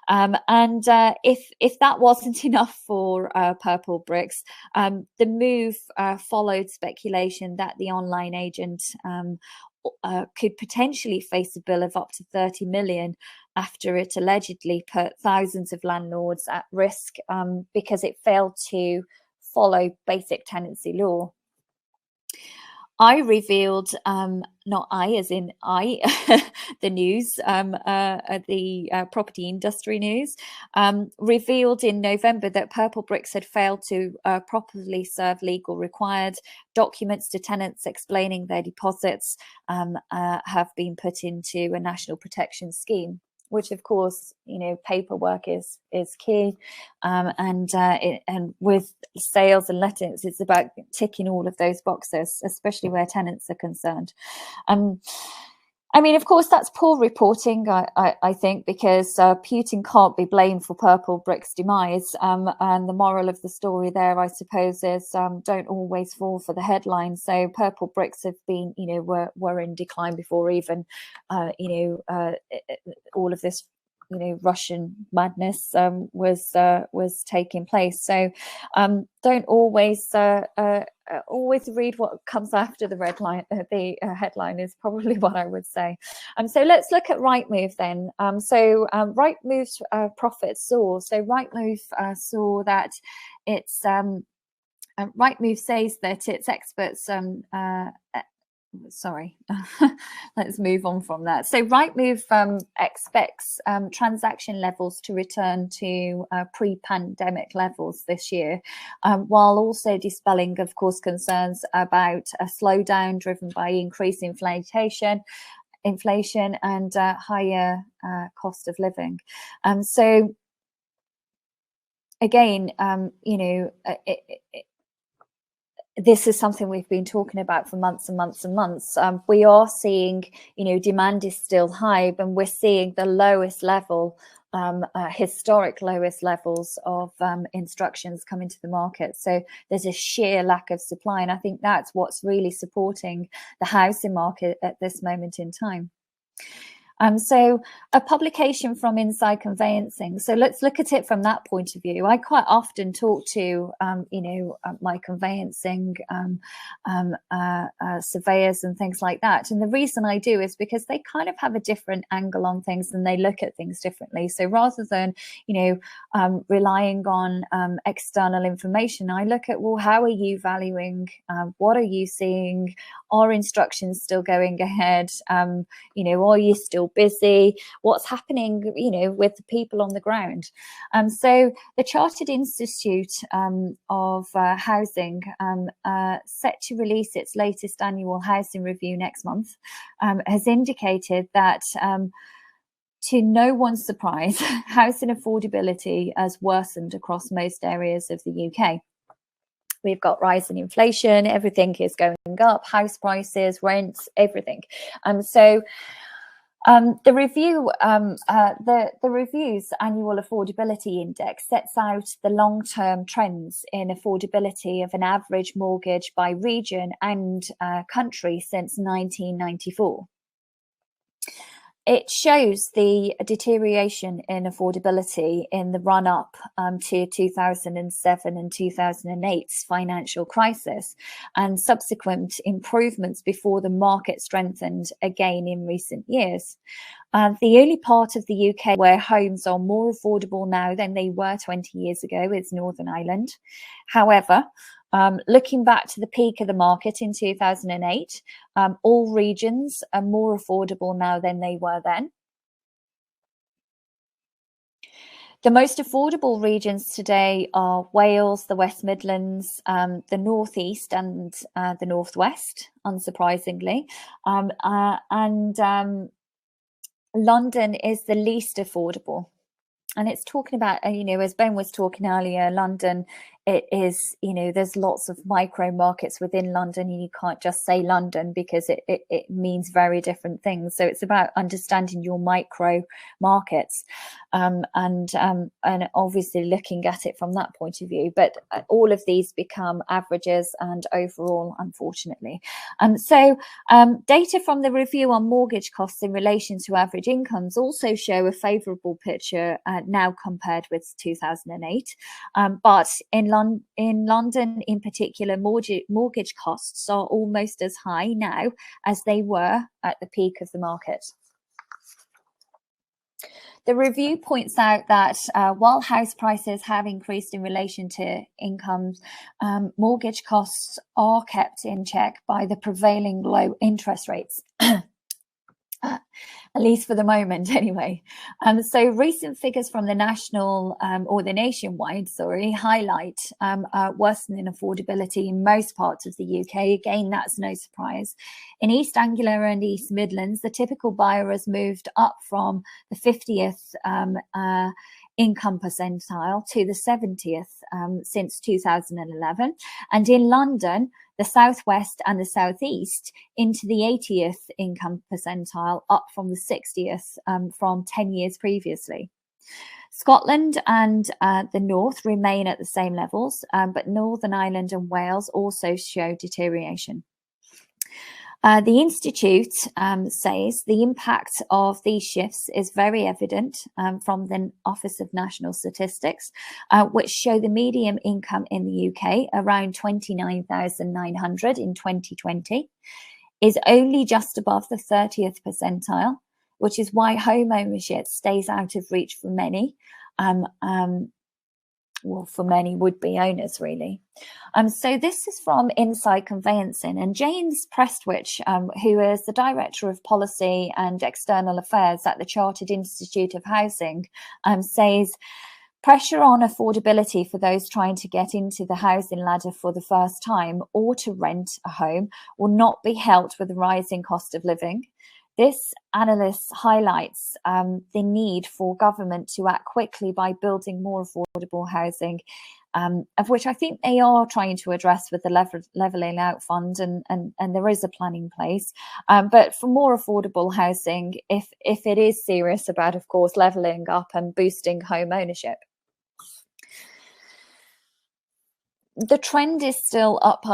And if that wasn't enough for Purple Bricks, the move followed speculation that the online agent could potentially face a bill of up to 30 million after it allegedly put thousands of landlords at risk because it failed to follow basic tenancy law. I revealed, not I as in I, the news, the property industry news, revealed in November that Purple Bricks had failed to properly serve legal required documents to tenants explaining their deposits have been put into a national protection scheme, which of course, you know, paperwork is key. And with sales and lettings, it's about ticking all of those boxes, especially where tenants are concerned. I mean, of course, that's poor reporting, I think, because Putin can't be blamed for Purple Bricks' demise. And the moral of the story there, I suppose, is don't always fall for the headlines. So Purple Bricks have been, you know, were in decline before even, all of this, you know, Russian madness was taking place. So don't always read what comes after the red line. The headline is probably what I would say. So let's look at Rightmove then. Rightmove's profits soar. So Rightmove saw that it's Rightmove says that its experts sorry, let's move on from that. So Rightmove expects transaction levels to return to pre-pandemic levels this year, while also dispelling, of course, concerns about a slowdown driven by increased inflation and higher cost of living. So again, this is something we've been talking about for months and months and months. We are seeing, you know, demand is still high, and we're seeing the lowest level, historic lowest levels of instructions coming to the market. So there's a sheer lack of supply, and I think that's what's really supporting the housing market at this moment in time. So a publication from Inside Conveyancing. So let's look at it from that point of view. I quite often talk to, my conveyancing surveyors and things like that. And the reason I do is because they kind of have a different angle on things and they look at things differently. So rather than, relying on external information, I look at, well, how are you valuing? What are you seeing? Are instructions still going ahead? Are you still busy? What's happening, with the people on the ground? So the Chartered Institute of Housing, set to release its latest annual housing review next month, has indicated that to no one's surprise, housing affordability has worsened across most areas of the UK. We've got rising inflation, everything is going up, house prices, rents, everything. So the review, the review's annual affordability index sets out the long-term trends in affordability of an average mortgage by region and country since 1994. It shows the deterioration in affordability in the run-up to 2007 and 2008's financial crisis, and subsequent improvements before the market strengthened again in recent years. The only part of the UK where homes are more affordable now than they were 20 years ago is Northern Ireland. However, looking back to the peak of the market in 2008, all regions are more affordable now than they were then. The most affordable regions today are Wales, the West Midlands, the North East and the North West, unsurprisingly. London is the least affordable. And it's talking about, as Ben was talking earlier, London it is, there's lots of micro markets within London, and you can't just say London because it means very different things. So it's about understanding your micro markets, and obviously looking at it from that point of view. But all of these become averages and overall, unfortunately. So data from the review on mortgage costs in relation to average incomes also show a favourable picture now compared with 2008. But in London in particular, mortgage costs are almost as high now as they were at the peak of the market. The review points out that while house prices have increased in relation to incomes, mortgage costs are kept in check by the prevailing low interest rates. At least for the moment, anyway. So recent figures from the national or the nationwide, highlight worsening affordability in most parts of the UK. Again, that's no surprise. In East Anglia and East Midlands, the typical buyer has moved up from the 50th income percentile to the 70th since 2011. And in London, the southwest and the southeast into the 80th income percentile, up from the 60th from 10 years previously. Scotland and the north remain at the same levels, but Northern Ireland and Wales also show deterioration. The Institute says the impact of these shifts is very evident from the Office of National Statistics, which show the median income in the UK, around 29,900 in 2020, is only just above the 30th percentile, which is why home ownership stays out of reach for many. Well, for many would-be owners, really. So this is from Inside Conveyancing, and James Prestwich, who is the Director of Policy and External Affairs at the Chartered Institute of Housing, says pressure on affordability for those trying to get into the housing ladder for the first time or to rent a home will not be helped with the rising cost of living. This analyst highlights the need for government to act quickly by building more affordable housing, of which I think they are trying to address with the Levelling Out Fund, and there is a plan in place. But for more affordable housing, if it is serious about, of course, levelling up and boosting home ownership. The trend is still up.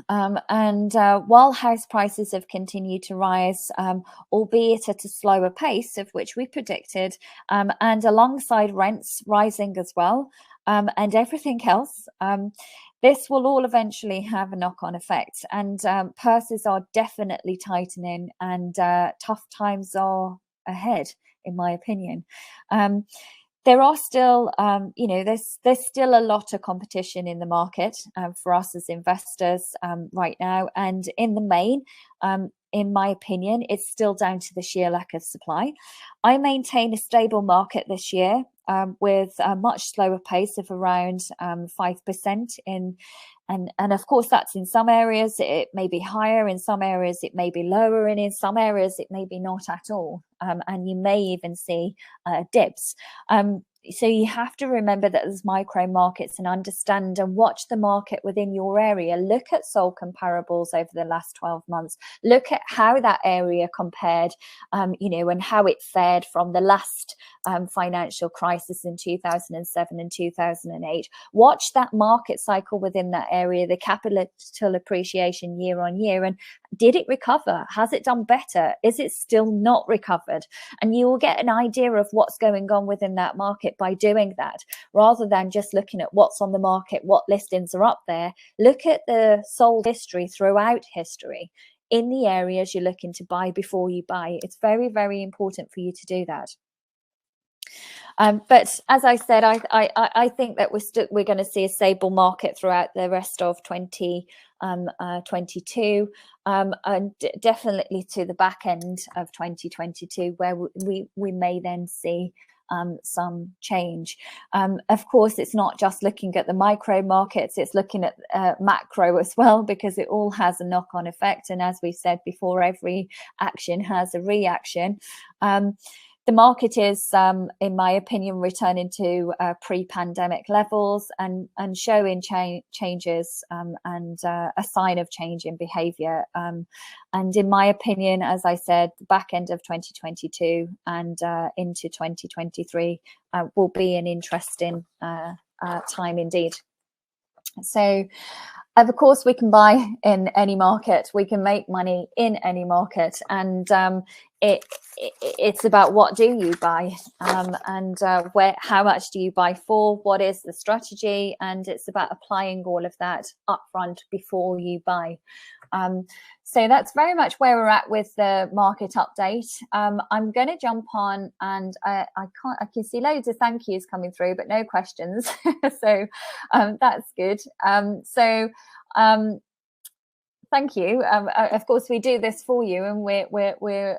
And while house prices have continued to rise, albeit at a slower pace, of which we predicted, and alongside rents rising as well, and everything else, this will all eventually have a knock-on effect. And purses are definitely tightening, and tough times are ahead, in my opinion. There are still, there's still a lot of competition in the market for us as investors right now. And in the main, in my opinion, it's still down to the sheer lack of supply. I maintain a stable market this year with a much slower pace of around 5% and of course that's in some areas it may be higher, in some areas it may be lower, and in some areas it may be not at all, and you may even see dips. So you have to remember that there's micro markets and understand and watch the market within your area. Look at sold comparables over the last 12 months. Look at how that area compared, and how it fared from the last financial crisis in 2007 and 2008. Watch that market cycle within that area, the capital appreciation year on year, and did it recover? Has it done better? Is it still not recovered? And you will get an idea of what's going on within that market by doing that, rather than just looking at what's on the market, what listings are up there. Look at the sold history throughout history in the areas you're looking to buy before you buy. It's very, very important for you to do that. But as I said, I think that we're going to see a stable market throughout the rest of 2022, and definitely to the back end of 2022, where we may then see some change. Of course, it's not just looking at the micro markets, it's looking at macro as well, because it all has a knock-on effect. And as we said before, every action has a reaction. the market is, in my opinion, returning to pre-pandemic levels and showing changes and a sign of change in behaviour. And in my opinion, as I said, the back end of 2022 and into 2023 will be an interesting time indeed. So, of course, we can buy in any market, we can make money in any market, and it's about what do you buy, and how much do you buy for, what is the strategy, and it's about applying all of that upfront before you buy. So that's very much where we're at with the market update. I'm going to jump on, and I can see loads of thank yous coming through, but no questions. So that's good. Thank you. Of course, we do this for you, and we're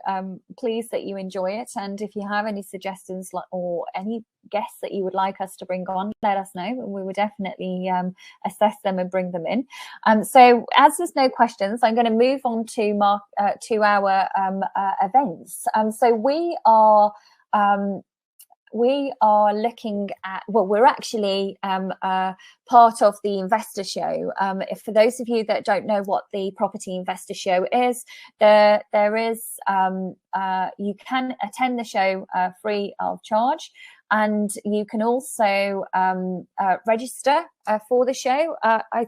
pleased that you enjoy it. And if you have any suggestions or any guests that you would like us to bring on, let us know, and we will definitely assess them and bring them in. So, as there's no questions, I'm going to move on to our events. So we are looking at, well, we're actually part of the investor show. For those of you that don't know what the property investor show is, there is you can attend the show free of charge, and you can also register for the show. I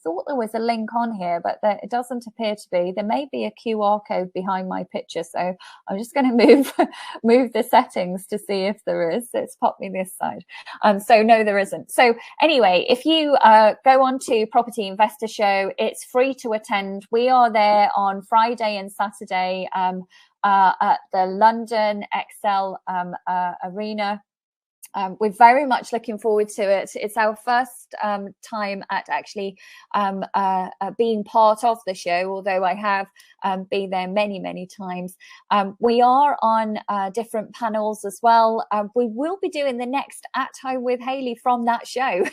thought there was a link on here, but it doesn't appear to be. There may be a QR code behind my picture, so I'm just going to move the settings to see if there is. It's popped me this side. So no, there isn't. So anyway, if you go on to Property Investor Show, it's free to attend. We are there on Friday and Saturday at the London Excel Arena. We're very much looking forward to it. It's our first time at actually being part of the show, although I have been there many, many times. We are on different panels as well. We will be doing the next At Home with Hayley from that show.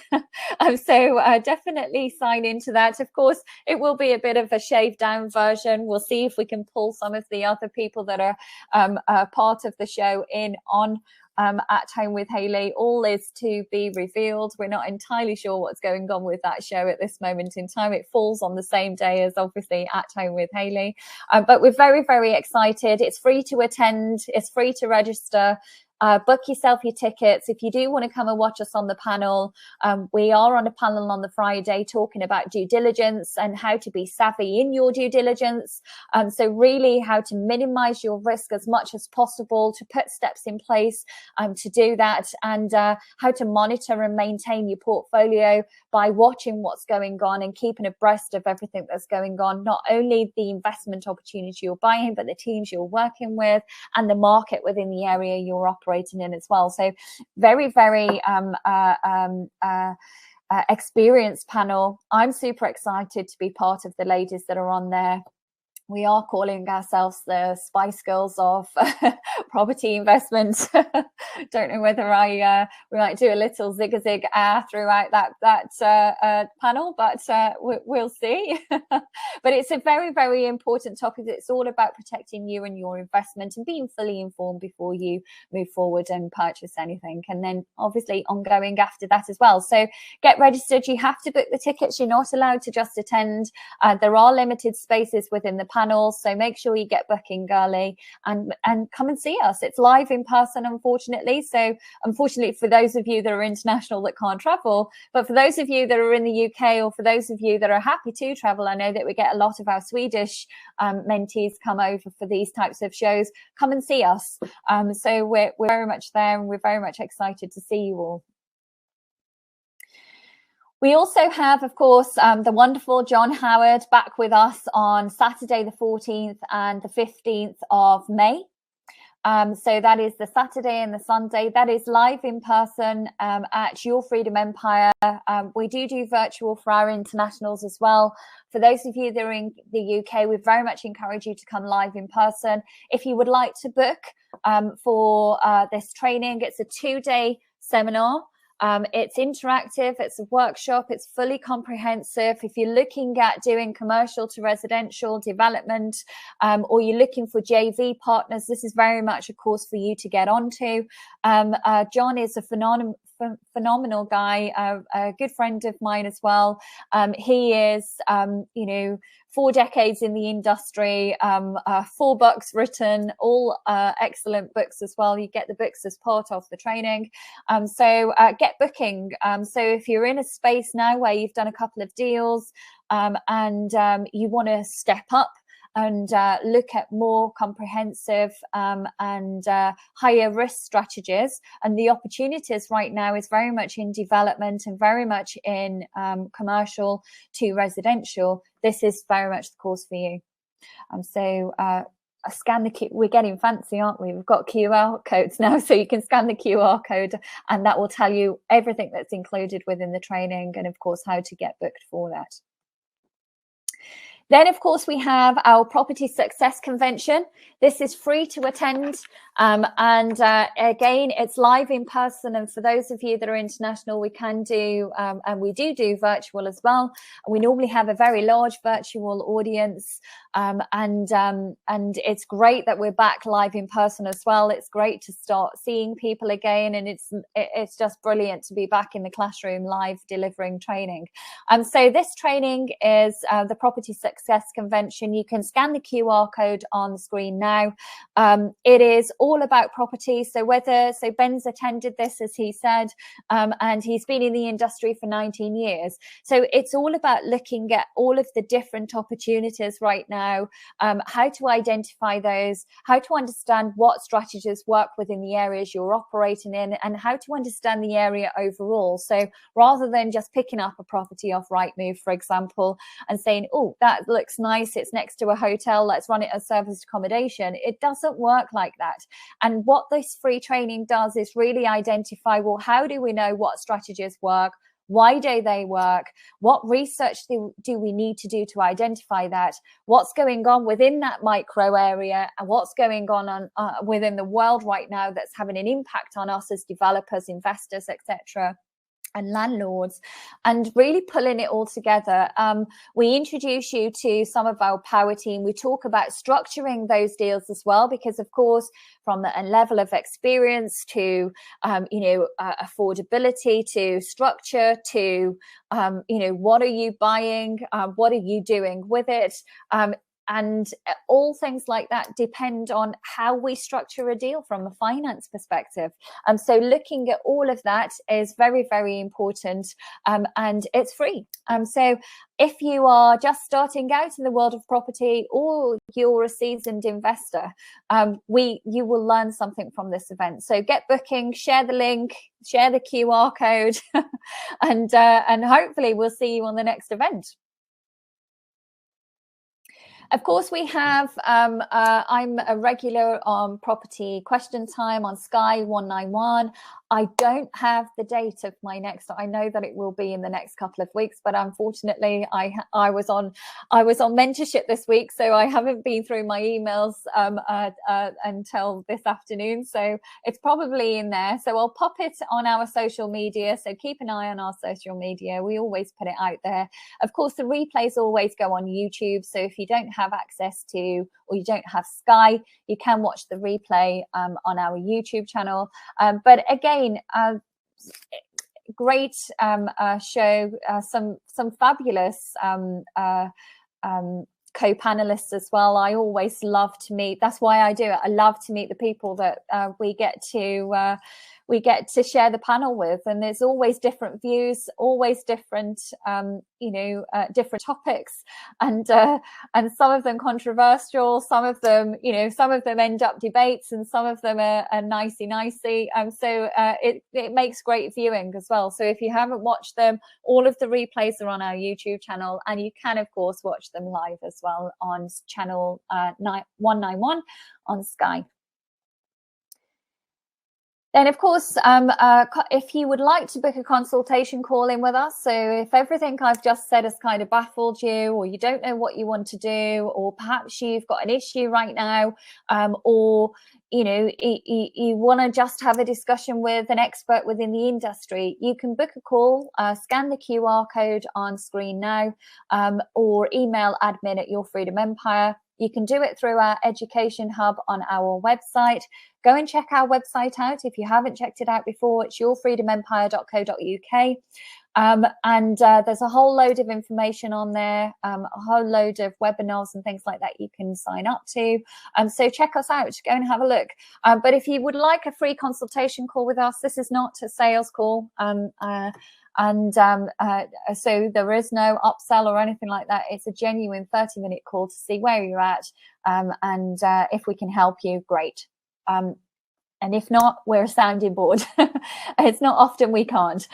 So definitely sign into that. Of course, it will be a bit of a shaved down version. We'll see if we can pull some of the other people that are part of the show in on At Home with Hayley. All is to be revealed. We're not entirely sure what's going on with that show at this moment in time. It falls on the same day as obviously At Home with Hayley, but we're very, very excited. It's free to attend, it's free to register. Book yourself your tickets. If you do want to come and watch us on the panel, we are on a panel on the Friday talking about due diligence and how to be savvy in your due diligence. So really how to minimize your risk as much as possible, to put steps in place to do that, and how to monitor and maintain your portfolio by watching what's going on and keeping abreast of everything that's going on, not only the investment opportunity you're buying, but the teams you're working with and the market within the area you're operating in as well. So very, very experienced panel. I'm super excited to be part of the ladies that are on there. We are calling ourselves the Spice Girls of property investment. Don't know whether we might do a little zig-a-zig throughout that panel, but we'll see. But it's a very, very important topic. It's all about protecting you and your investment and being fully informed before you move forward and purchase anything. And then obviously ongoing after that as well. So get registered. You have to book the tickets. You're not allowed to just attend. There are limited spaces within the panel, so make sure you get booking early and come and see us. It's live in person, unfortunately. So unfortunately for those of you that are international that can't travel, but for those of you that are in the UK, or for those of you that are happy to travel, I know that we get a lot of our Swedish mentees come over for these types of shows. Come and see us. So we're very much there, and we're very much excited to see you all. We also have, of course, the wonderful John Howard back with us on Saturday the 14th and the 15th of May. So that is the Saturday and the Sunday. That is live in person at Your Freedom Empire. We do virtual for our internationals as well. For those of you that are in the UK, we very much encourage you to come live in person. If you would like to book for this training, it's a 2-day seminar. It's interactive, it's a workshop, it's fully comprehensive. If you're looking at doing commercial to residential development, or you're looking for JV partners, this is very much a course for you to get onto. John is a phenomenal guy, a good friend of mine as well. He is, 4 decades in the industry, 4 books written, all excellent books as well. You get the books as part of the training. So get booking. So if you're in a space now where you've done a couple of deals and you want to step up and look at more comprehensive and higher risk strategies, and the opportunities right now is very much in development and very much in commercial to residential, this is very much the course for you. So scan the we're getting fancy, aren't we? We've got QR codes now, so you can scan the QR code and that will tell you everything that's included within the training, and of course how to get booked for that. Then, of course, we have our Property Success Convention. This is free to attend. And again, it's live in person. And for those of you that are international, we can do, and we do virtual as well. We normally have a very large virtual audience. And it's great that we're back live in person as well. It's great to start seeing people again. And it's just brilliant to be back in the classroom live delivering training. So this training is the Property Success Convention. You can scan the QR code on the screen now. It is all about property. So Ben's attended this, as he said, and he's been in the industry for 19 years. So it's all about looking at all of the different opportunities right now, how to identify those, how to understand what strategies work within the areas you're operating in, and how to understand the area overall. So rather than just picking up a property off Rightmove, for example, and saying, oh, that looks nice, it's next to a hotel, let's run it as serviced accommodation, it doesn't work like that. And what this free training does is really identify, well, how do we know what strategies work? Why do they work? What research do we need to do to identify that? What's going on within that micro area, and what's going on within the world right now that's having an impact on us as developers, investors, etc., and landlords, and really pulling it all together. We introduce you to some of our power team. We talk about structuring those deals as well, because of course, from a level of experience to, affordability, to structure, to, what are you buying? What are you doing with it? And all things like that depend on how we structure a deal from a finance perspective. So looking at all of that is very, very important, and it's free. So if you are just starting out in the world of property, or you're a seasoned investor, you will learn something from this event. So get booking, share the link, share the QR code, and hopefully we'll see you on the next event. Of course, we have, I'm a regular on Property Question Time on Sky 191. I don't have the date of my next. I know that it will be in the next couple of weeks, but unfortunately, I was on mentorship this week, so I haven't been through my emails until this afternoon. So it's probably in there. So I'll pop it on our social media. So keep an eye on our social media. We always put it out there. Of course, the replays always go on YouTube. So if you don't have access to, or you don't have Sky, you can watch the replay on our YouTube channel. But again, great show, some fabulous co-panelists as well. I always love to meet. That's why I do it. I love to meet the people that we get to share the panel with, and there's always different views, always different different topics, and some of them controversial, some of them end up debates, and some of them are nicey. So it makes great viewing as well. So if you haven't watched them, all of the replays are on our YouTube channel, and you can of course watch them live as well on channel 191 on Sky. Then, of course, if you would like to book a consultation call in with us, so if everything I've just said has kind of baffled you, or you don't know what you want to do, or perhaps you've got an issue right now, or you want to just have a discussion with an expert within the industry, you can book a call, scan the QR code on screen now, or email admin@yourfreedomempire. You can do it through our education hub on our website. Go and check our website out if you haven't checked it out before. It's yourfreedomempire.co.uk. And there's a whole load of information on there, a whole load of webinars and things like that you can sign up to. So check us out, go and have a look. But if you would like a free consultation call with us, this is not a sales call. So there is no upsell or anything like that. It's a genuine 30-minute call to see where you're at, and if we can help you, great. And if not, we're a sounding board. It's not often we can't.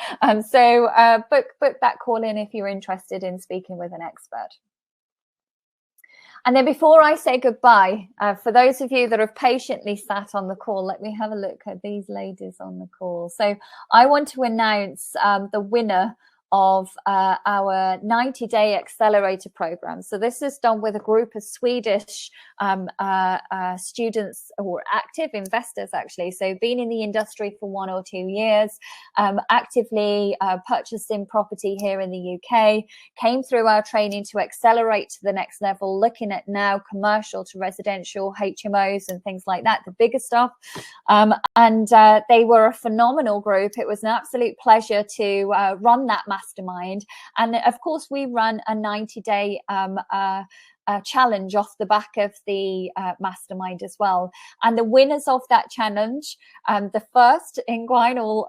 So book that call in if you're interested in speaking with an expert. And then before I say goodbye, for those of you that have patiently sat on the call, let me have a look at these ladies on the call. So I want to announce the winner of our 90-day accelerator program. So this is done with a group of Swedish students or active investors, actually. So been in the industry for 1 or 2 years, actively purchasing property here in the UK, came through our training to accelerate to the next level, looking at now commercial to residential, HMOs and things like that, the bigger stuff. And they were a phenomenal group. It was an absolute pleasure to run that mastermind. And of course, we run a 90-day challenge off the back of the mastermind as well. And the winners of that challenge, the first inguinal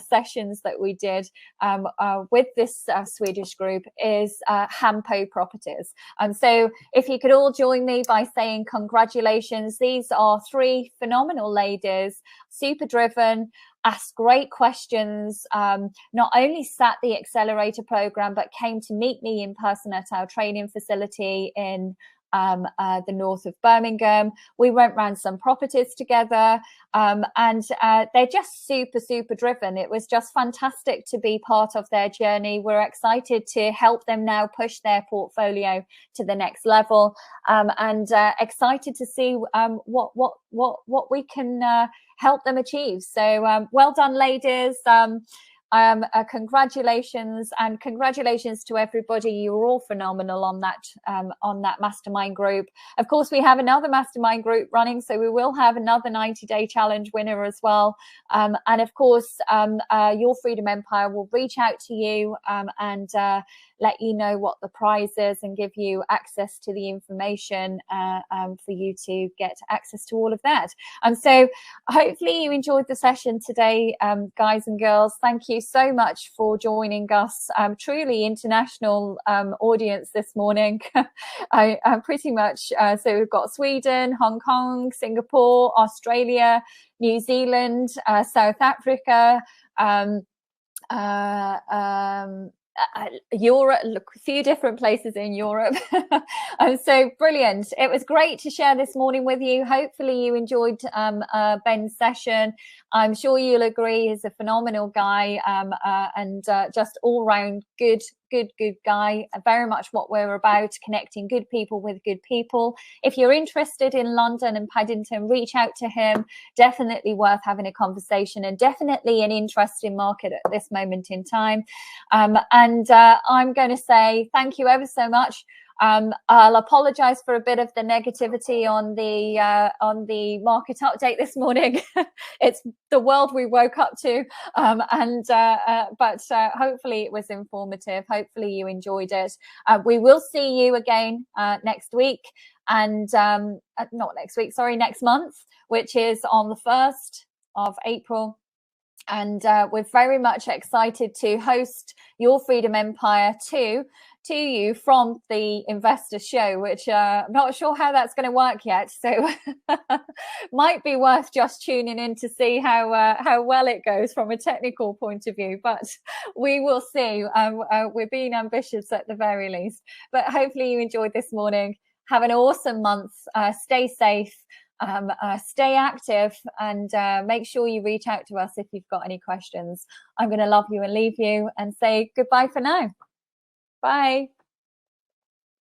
sessions that we did with this Swedish group is Hampo Properties. So if you could all join me by saying congratulations. These are 3 phenomenal ladies, super driven, asked great questions, not only sat the accelerator program, but came to meet me in person at our training facility in the north of Birmingham. We went round some properties together, and they're just super driven. It was just fantastic to be part of their journey. We're excited to help them now push their portfolio to the next level, and excited to see what we can help them achieve. So well done, ladies. Congratulations, and congratulations to everybody. You were all phenomenal on that mastermind group. Of course, we have another mastermind group running, so we will have another 90-day challenge winner as well. And of course, Your Freedom Empire will reach out to you and let you know what the prize is and give you access to the information for you to get access to all of that. And so hopefully you enjoyed the session today, guys and girls. Thank you so much for joining us. Truly international audience this morning. I pretty much, so we've got Sweden, Hong Kong, Singapore, Australia, New Zealand, South Africa, Europe, a few different places in Europe. So brilliant. It was great to share this morning with you. Hopefully you enjoyed Ben's session. I'm sure you'll agree he's a phenomenal guy, and just all round good guy. Very much what we're about, connecting good people with good people. If you're interested in London and Paddington, reach out to him. Definitely worth having a conversation, and definitely an interesting market at this moment in time. And I'm going to say thank you ever so much. I'll apologize for a bit of the negativity on the market update this morning. It's the world we woke up to, but hopefully it was informative. Hopefully you enjoyed it. We will see you again next week, and not next week, sorry, next month, which is on the 1st of April. And we're very much excited to host Your Freedom Empire to you from the Investor Show, which I'm not sure how that's going to work yet. So might be worth just tuning in to see how well it goes from a technical point of view. But we will see. We're being ambitious at the very least. But hopefully you enjoyed this morning. Have an awesome month. Stay safe. Stay active, and make sure you reach out to us if you've got any questions. I'm going to love you and leave you and say goodbye for now. Bye.